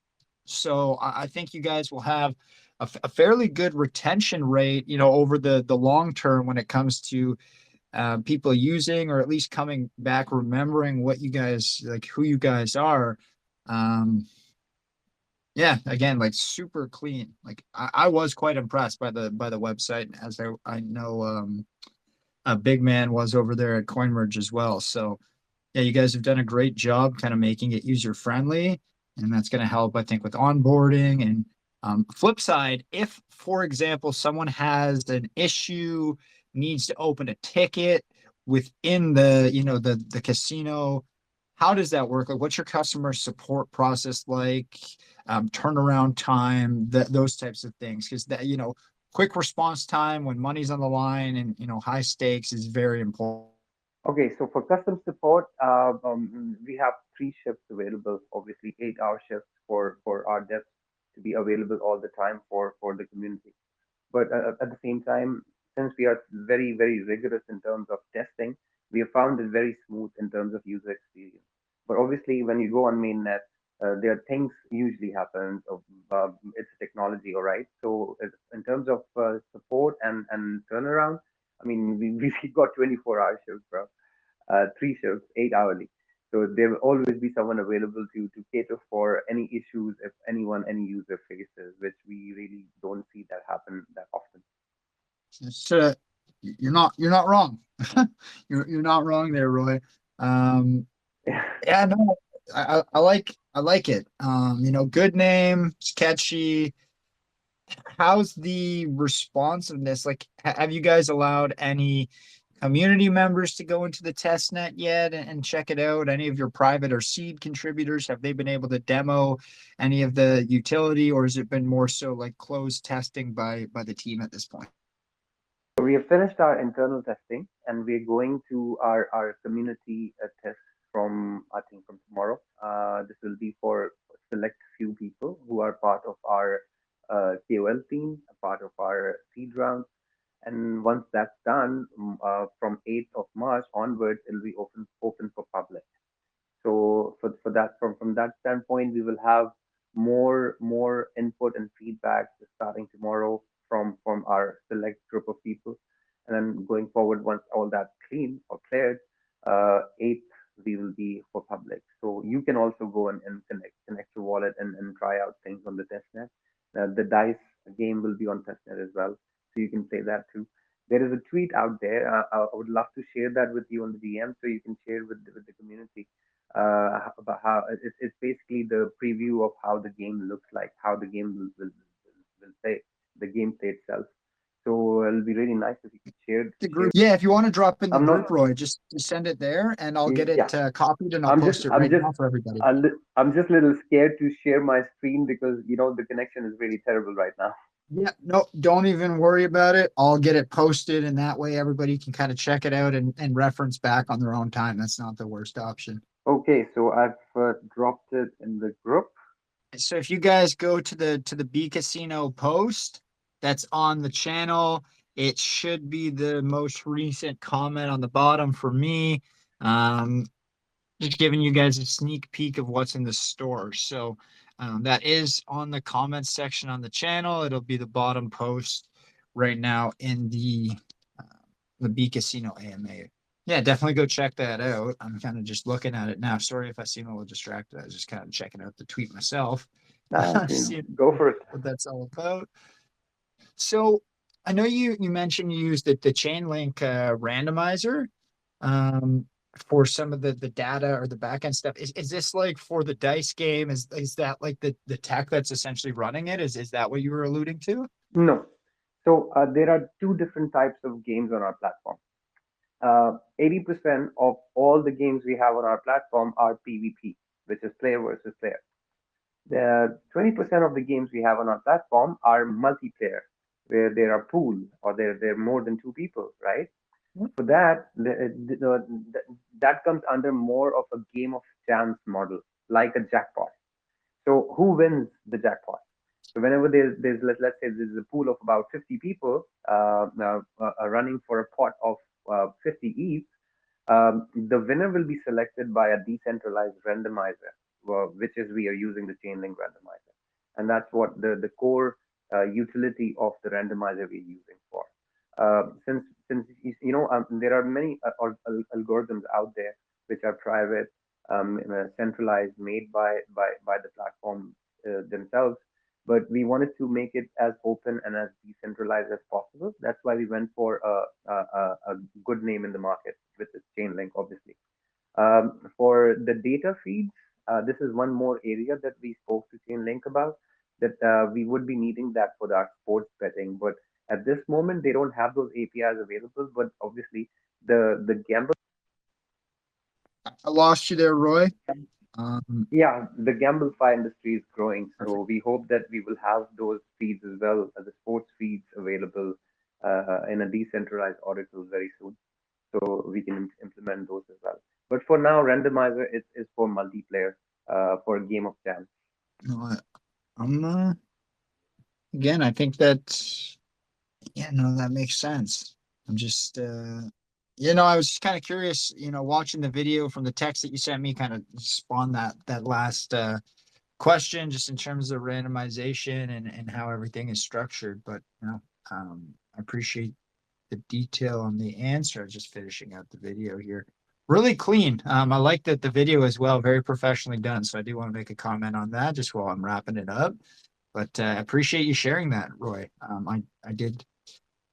So I think you guys will have a fairly good retention rate, over the long term when it comes to people using or at least coming back, remembering what you guys like, who you guys are. Um, yeah, again, like super clean. Like I was quite impressed by the website, as I know a big man was over there at CoinMerge as well. So yeah, you guys have done a great job kind of making it user friendly, and that's going to help, I think, with onboarding. And flip side, if, for example, someone has an issue, needs to open a ticket within the casino, how does that work? Like, what's your customer support process like? Turnaround time, those types of things, because quick response time when money's on the line and high stakes is very important. Okay, so for custom support, we have three shifts available. Obviously, 8-hour shifts for our devs to be available all the time for the community. But at the same time, since we are very rigorous in terms of testing, we have found it very smooth in terms of user experience. But obviously, when you go on mainnet, there are things usually happen. It's technology, all right. So in terms of support and turnaround, I mean, we got 24-hour shifts, bro. Three shifts, 8 hourly. So there will always be someone available to cater for any issues if any user faces, which we really don't see that happen that often. It's, you're not wrong. You're not wrong there, Roy. Yeah, no, I like it. Good name, sketchy. How's the responsiveness? Like, have you guys allowed any community members to go into the test net yet and check it out? Any of your private or seed contributors, have they been able to demo any of the utility, or has it been more so like closed testing by the team at this point? So we have finished our internal testing and we're going to our community test from, I think, from tomorrow. This will be for select few people who are part of our KOL team, a part of our seed round. And once that's done, from 8th of March onwards, it'll be open for public. So for that, from that standpoint, we will have more input and feedback starting tomorrow from our select group of people, and then going forward, once all that's clean or cleared, 8th we will be for public. So you can also go and connect your wallet and try out things on the testnet. dice game will be on testnet as well, so you can play that too. There is a tweet out there. I would love to share that with you on the DM, so you can share with the community about how it's basically the preview of how the game looks like, how the game will play, the gameplay itself. So it'll be really nice if you could share. The group. Yeah, if you want to drop in the I'm group, not. Roy, just send it there and I'll get Yeah, it copied and I'll I'm just. post it I'm right just. now for everybody. I'm just a little scared to share my screen because the connection is really terrible right now. Yeah, no, don't even worry about it. I'll get it posted and that way everybody can kind of check it out and reference back on their own time. That's not the worst option. Okay, so I've dropped it in the group. So if you guys go to the B Casino post that's on the channel, it should be the most recent comment on the bottom for me. Just giving you guys a sneak peek of what's in the store. So that is on the comments section on the channel. It'll be the bottom post right now in the B Casino AMA. Yeah, definitely go check that out. I'm kind of just looking at it now. Sorry if I seem a little distracted. I was just kind of checking out the tweet myself. Go for it. What that's all about. So I know you mentioned you used the chain link randomizer for some of the data or the backend stuff. Is this like for the dice game? Is that like the tech that's essentially running it? Is that what you were alluding to? No. So there are two different types of games on our platform. 80% of all the games we have on our platform are PvP, which is player versus player. The 20% of the games we have on our platform are multiplayer, where there are pool or there are more than two people, right? For that, that comes under more of a game of chance model, like a jackpot. So who wins the jackpot? So whenever there's let's say there's a pool of about 50 people running for a pot of 50 each, the winner will be selected by a decentralized randomizer, which is we are using the chain link randomizer, and that's what the core utility of the randomizer we're using for. Since there are many algorithms out there which are private, centralized, made by the platform themselves, but we wanted to make it as open and as decentralized as possible. That's why we went for a good name in the market, which is Chainlink, obviously. For the data feeds, this is one more area that we spoke to Chainlink about, that we would be needing that for our sports betting. But at this moment, they don't have those APIs available. But obviously, the gamble. I lost you there, Roy. Yeah, the gamblify industry is growing, so Perfect. we hope that we will have those feeds as well as the sports feeds available in a decentralized oracle very soon, so we can implement those as well. But for now, randomizer is for multiplayer, for a game of chance. No, I'm again. I think that that makes sense. I'm just I was just kind of curious, watching the video from the text that you sent me kind of spawned that last question just in terms of randomization and how everything is structured. But I appreciate the detail on the answer. Just finishing out the video here. Really clean. I like that the video as well, very professionally done. So I do want to make a comment on that just while I'm wrapping it up. But I appreciate you sharing that, Roy. I did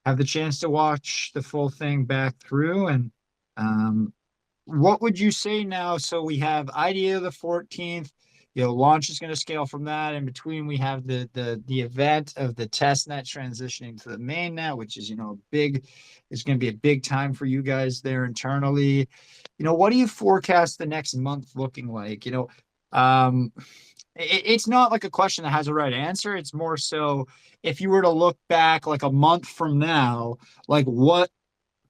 have the chance to watch the full thing back through. And what would you say now? So we have idea the 14th, launch is going to scale from that. In between, we have the event of the test net transitioning to the main net, which is, it's going to be a big time for you guys there internally. What do you forecast the next month looking like? It's not like a question that has a right answer. It's more so if you were to look back like a month from now, like what,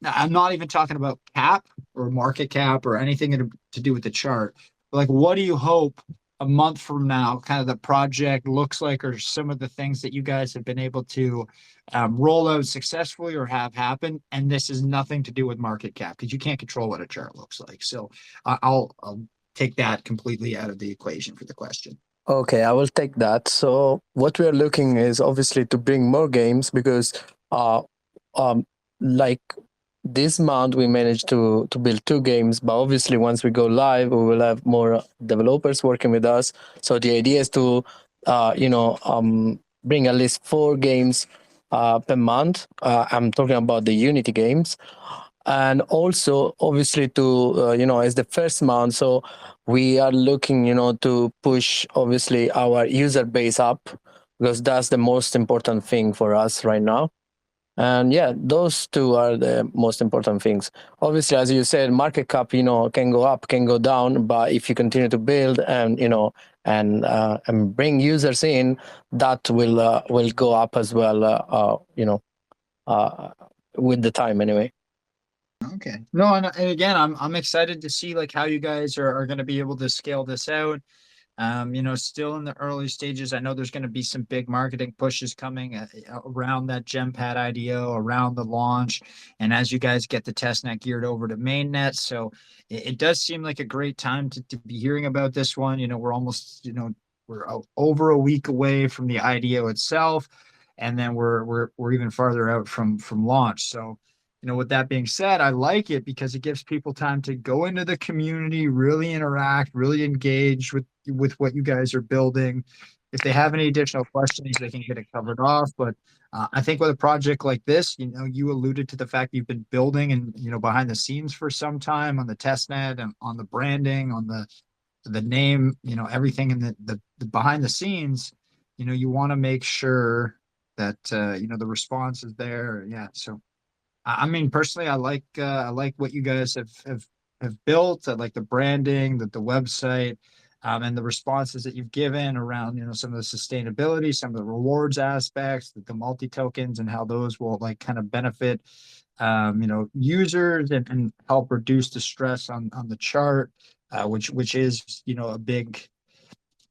I'm not even talking about cap or market cap or anything to do with the chart, but like what do you hope a month from now kind of the project looks like, or some of the things that you guys have been able to roll out successfully or have happen? And this is nothing to do with market cap because you can't control what a chart looks like. So I'll take that completely out of the equation for the question. Okay, I will take that. So what we are looking is obviously to bring more games because like this month we managed to build 2 games, but obviously once we go live we will have more developers working with us. So the idea is to bring at least 4 games per month. I'm talking about the Unity games. And also, obviously, to, as the first month, so we are looking, to push, obviously, our user base up, because that's the most important thing for us right now. And yeah, those two are the most important things. Obviously, as you said, market cap, can go up, can go down, but if you continue to build and and bring users in, that will go up as well. With the time anyway. Okay. No, and again, I'm excited to see like how you guys are going to be able to scale this out. Still in the early stages. I know there's going to be some big marketing pushes coming around that GemPad IDO, around the launch, and as you guys get the testnet geared over to mainnet. So it does seem like a great time to be hearing about this one. We're almost, we're over a week away from the IDO itself, and then we're even farther out from launch. So with that being said, I like it because it gives people time to go into the community, really interact, really engage with what you guys are building. If they have any additional questions, they can get it covered off. But I think with a project like this, you alluded to the fact you've been building and, behind the scenes for some time on the testnet and on the branding, on the name, everything in the behind the scenes, you want to make sure that, the response is there. Yeah. So I mean, personally, I like what you guys have built. I like the branding, the website, and the responses that you've given around some of the sustainability, some of the rewards aspects, the multi tokens, and how those will like kind of benefit users and help reduce the stress on the chart, which is a big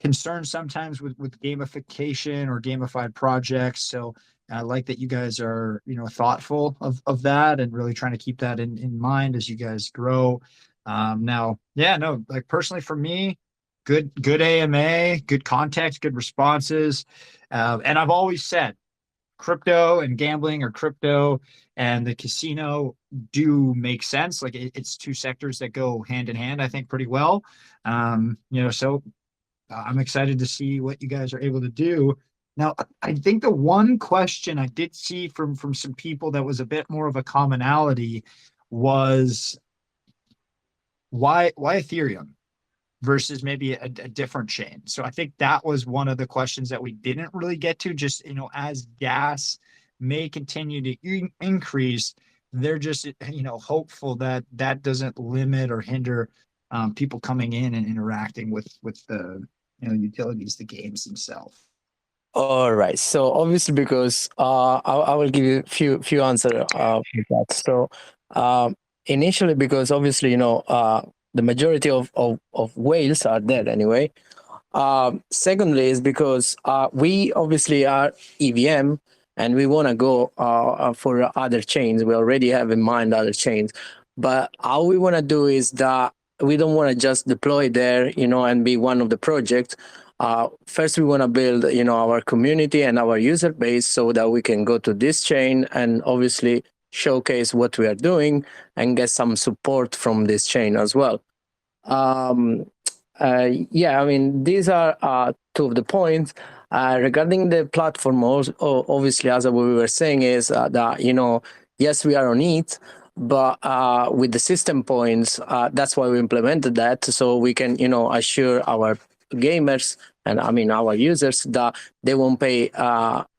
concern sometimes with gamification or gamified projects. So I like that you guys are, thoughtful of that and really trying to keep that in mind as you guys grow. Now, yeah, no, like personally for me, good AMA, good context, good responses. And I've always said crypto and gambling or crypto and the casino do make sense. Like it's two sectors that go hand in hand, I think, pretty well. So I'm excited to see what you guys are able to do. Now, I think the one question I did see from some people that was a bit more of a commonality was why Ethereum versus maybe a different chain. So I think that was one of the questions that we didn't really get to. Just as gas may continue to increase, they're just hopeful that that doesn't limit or hinder people coming in and interacting with the utilities, the games themselves. All right. So obviously, because I will give you a few answers with that. So initially, because obviously, the majority of whales are dead anyway. Secondly, is because we obviously are EVM and we want to go for other chains. We already have in mind other chains, but how we want to do is that we don't want to just deploy there, and be one of the projects. First, we want to build, our community and our user base so that we can go to this chain and obviously showcase what we are doing and get some support from this chain as well. Yeah, I mean, these are two of the points. Regarding the platform, also, obviously, as we were saying, is that, yes, we are on it, but with the system points, that's why we implemented that, so we can, assure our gamers and our users that they won't pay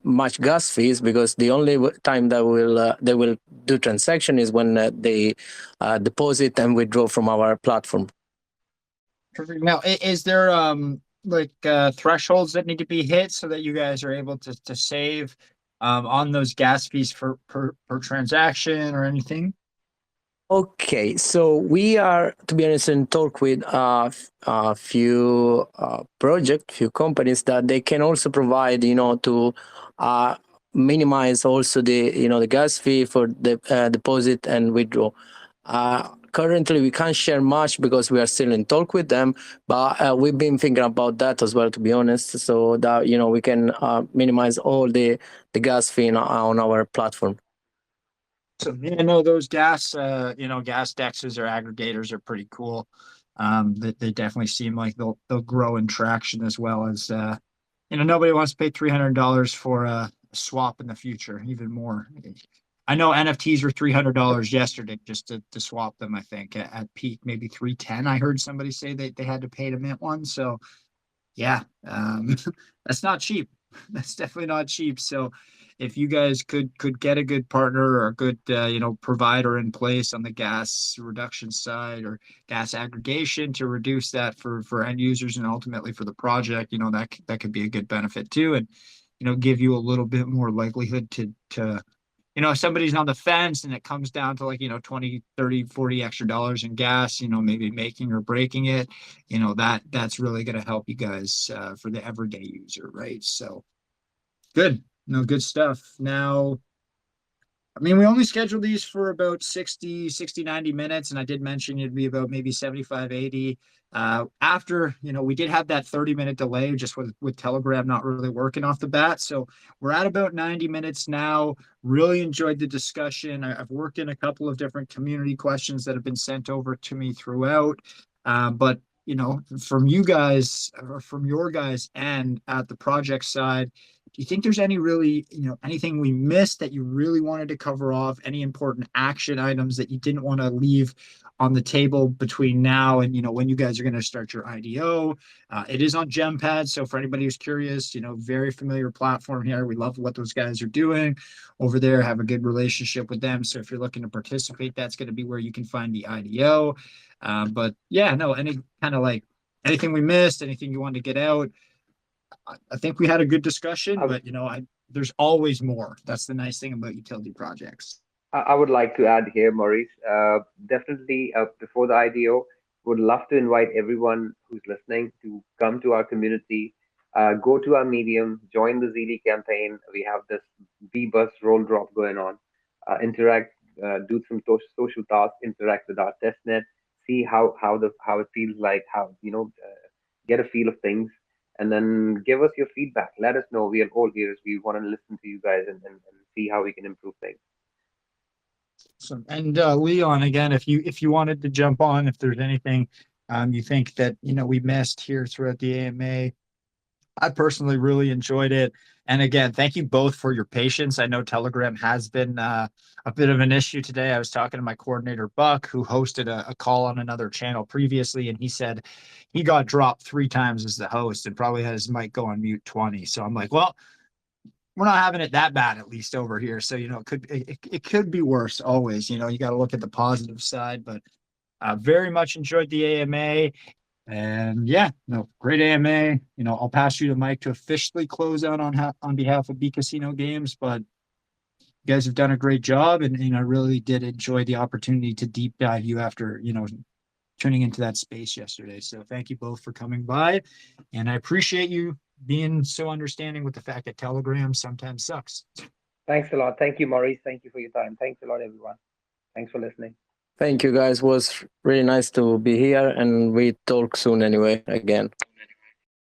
much gas fees, because the only time that they will do transaction is when they deposit and withdraw from our platform. Perfect. Now, is there thresholds that need to be hit so that you guys are able to save on those gas fees per transaction or anything? Okay, so we are, to be honest, in talk with a few few companies that they can also provide, to minimize also the, the gas fee for the deposit and withdraw. Currently, we can't share much because we are still in talk with them, but we've been thinking about that as well, to be honest, so that, we can minimize all the gas fee on our platform. So yeah, no, those gas dexes or aggregators are pretty cool. They definitely seem like they'll grow in traction as well as nobody wants to pay $300 for a swap in the future, even more. I know NFTs were $300 yesterday just to swap them, I think at peak, maybe 310. I heard somebody say they had to pay to mint one. So yeah, that's not cheap. That's definitely not cheap. So if you guys could get a good partner or a good provider in place on the gas reduction side or gas aggregation to reduce that for end users and ultimately for the project, that could be a good benefit too, and give you a little bit more likelihood to if somebody's on the fence and it comes down to 20, 30, 40 extra dollars in gas, maybe making or breaking it, that's really going to help you guys for the everyday user, right? So good, good stuff. Now, I mean, we only scheduled these for about 60, 90 minutes. And I did mention it'd be about maybe 75, 80. After, we did have that 30-minute delay just with Telegram not really working off the bat. So we're at about 90 minutes now. Really enjoyed the discussion. I've worked in a couple of different community questions that have been sent over to me throughout. But, from you guys, or from your guys' end at the project side, do you think there's anything we missed that you really wanted to cover off? Any important action items that you didn't want to leave on the table between now and, when you guys are going to start your IDO? It is on GemPad. So for anybody who's curious, very familiar platform here. We love what those guys are doing over there, have a good relationship with them. So if you're looking to participate, that's going to be where you can find the IDO. But yeah, no, any kind of anything we missed, anything you wanted to get out? I think we had a good discussion, but there's always more. That's the nice thing about utility projects. I would like to add here, Maurice. Definitely, before the IDO, would love to invite everyone who's listening to come to our community, go to our Medium, join the ZD campaign. We have this B-Bus roll drop going on. Interact, do some social tasks, interact with our testnet, see how it feels like, get a feel of things. And then give us your feedback. Let us know. We are all ears. We want to listen to you guys and see how we can improve things. Awesome. And Leon, again, if you wanted to jump on, if there's anything you think that we missed here throughout the AMA, I personally really enjoyed it. And again, thank you both for your patience. I know Telegram has been a bit of an issue today. I was talking to my coordinator, Buck, who hosted a call on another channel previously, and he said he got dropped 3 times as the host and probably had his mic go on mute 20. So I'm like, well, we're not having it that bad, at least over here. So, it could be worse always. You got to look at the positive side, but very much enjoyed the AMA. And yeah, great AMA. I'll pass you the mic to officially close out on behalf of B Casino Games, but you guys have done a great job, and I really did enjoy the opportunity to deep dive you after, tuning into that space yesterday. So thank you both for coming by, and I appreciate you being so understanding with the fact that Telegram sometimes sucks. Thanks a lot. Thank you, Maurice. Thank you for your time. Thanks a lot, everyone. Thanks for listening. Thank you, guys. It was really nice to be here, and we talk soon anyway again.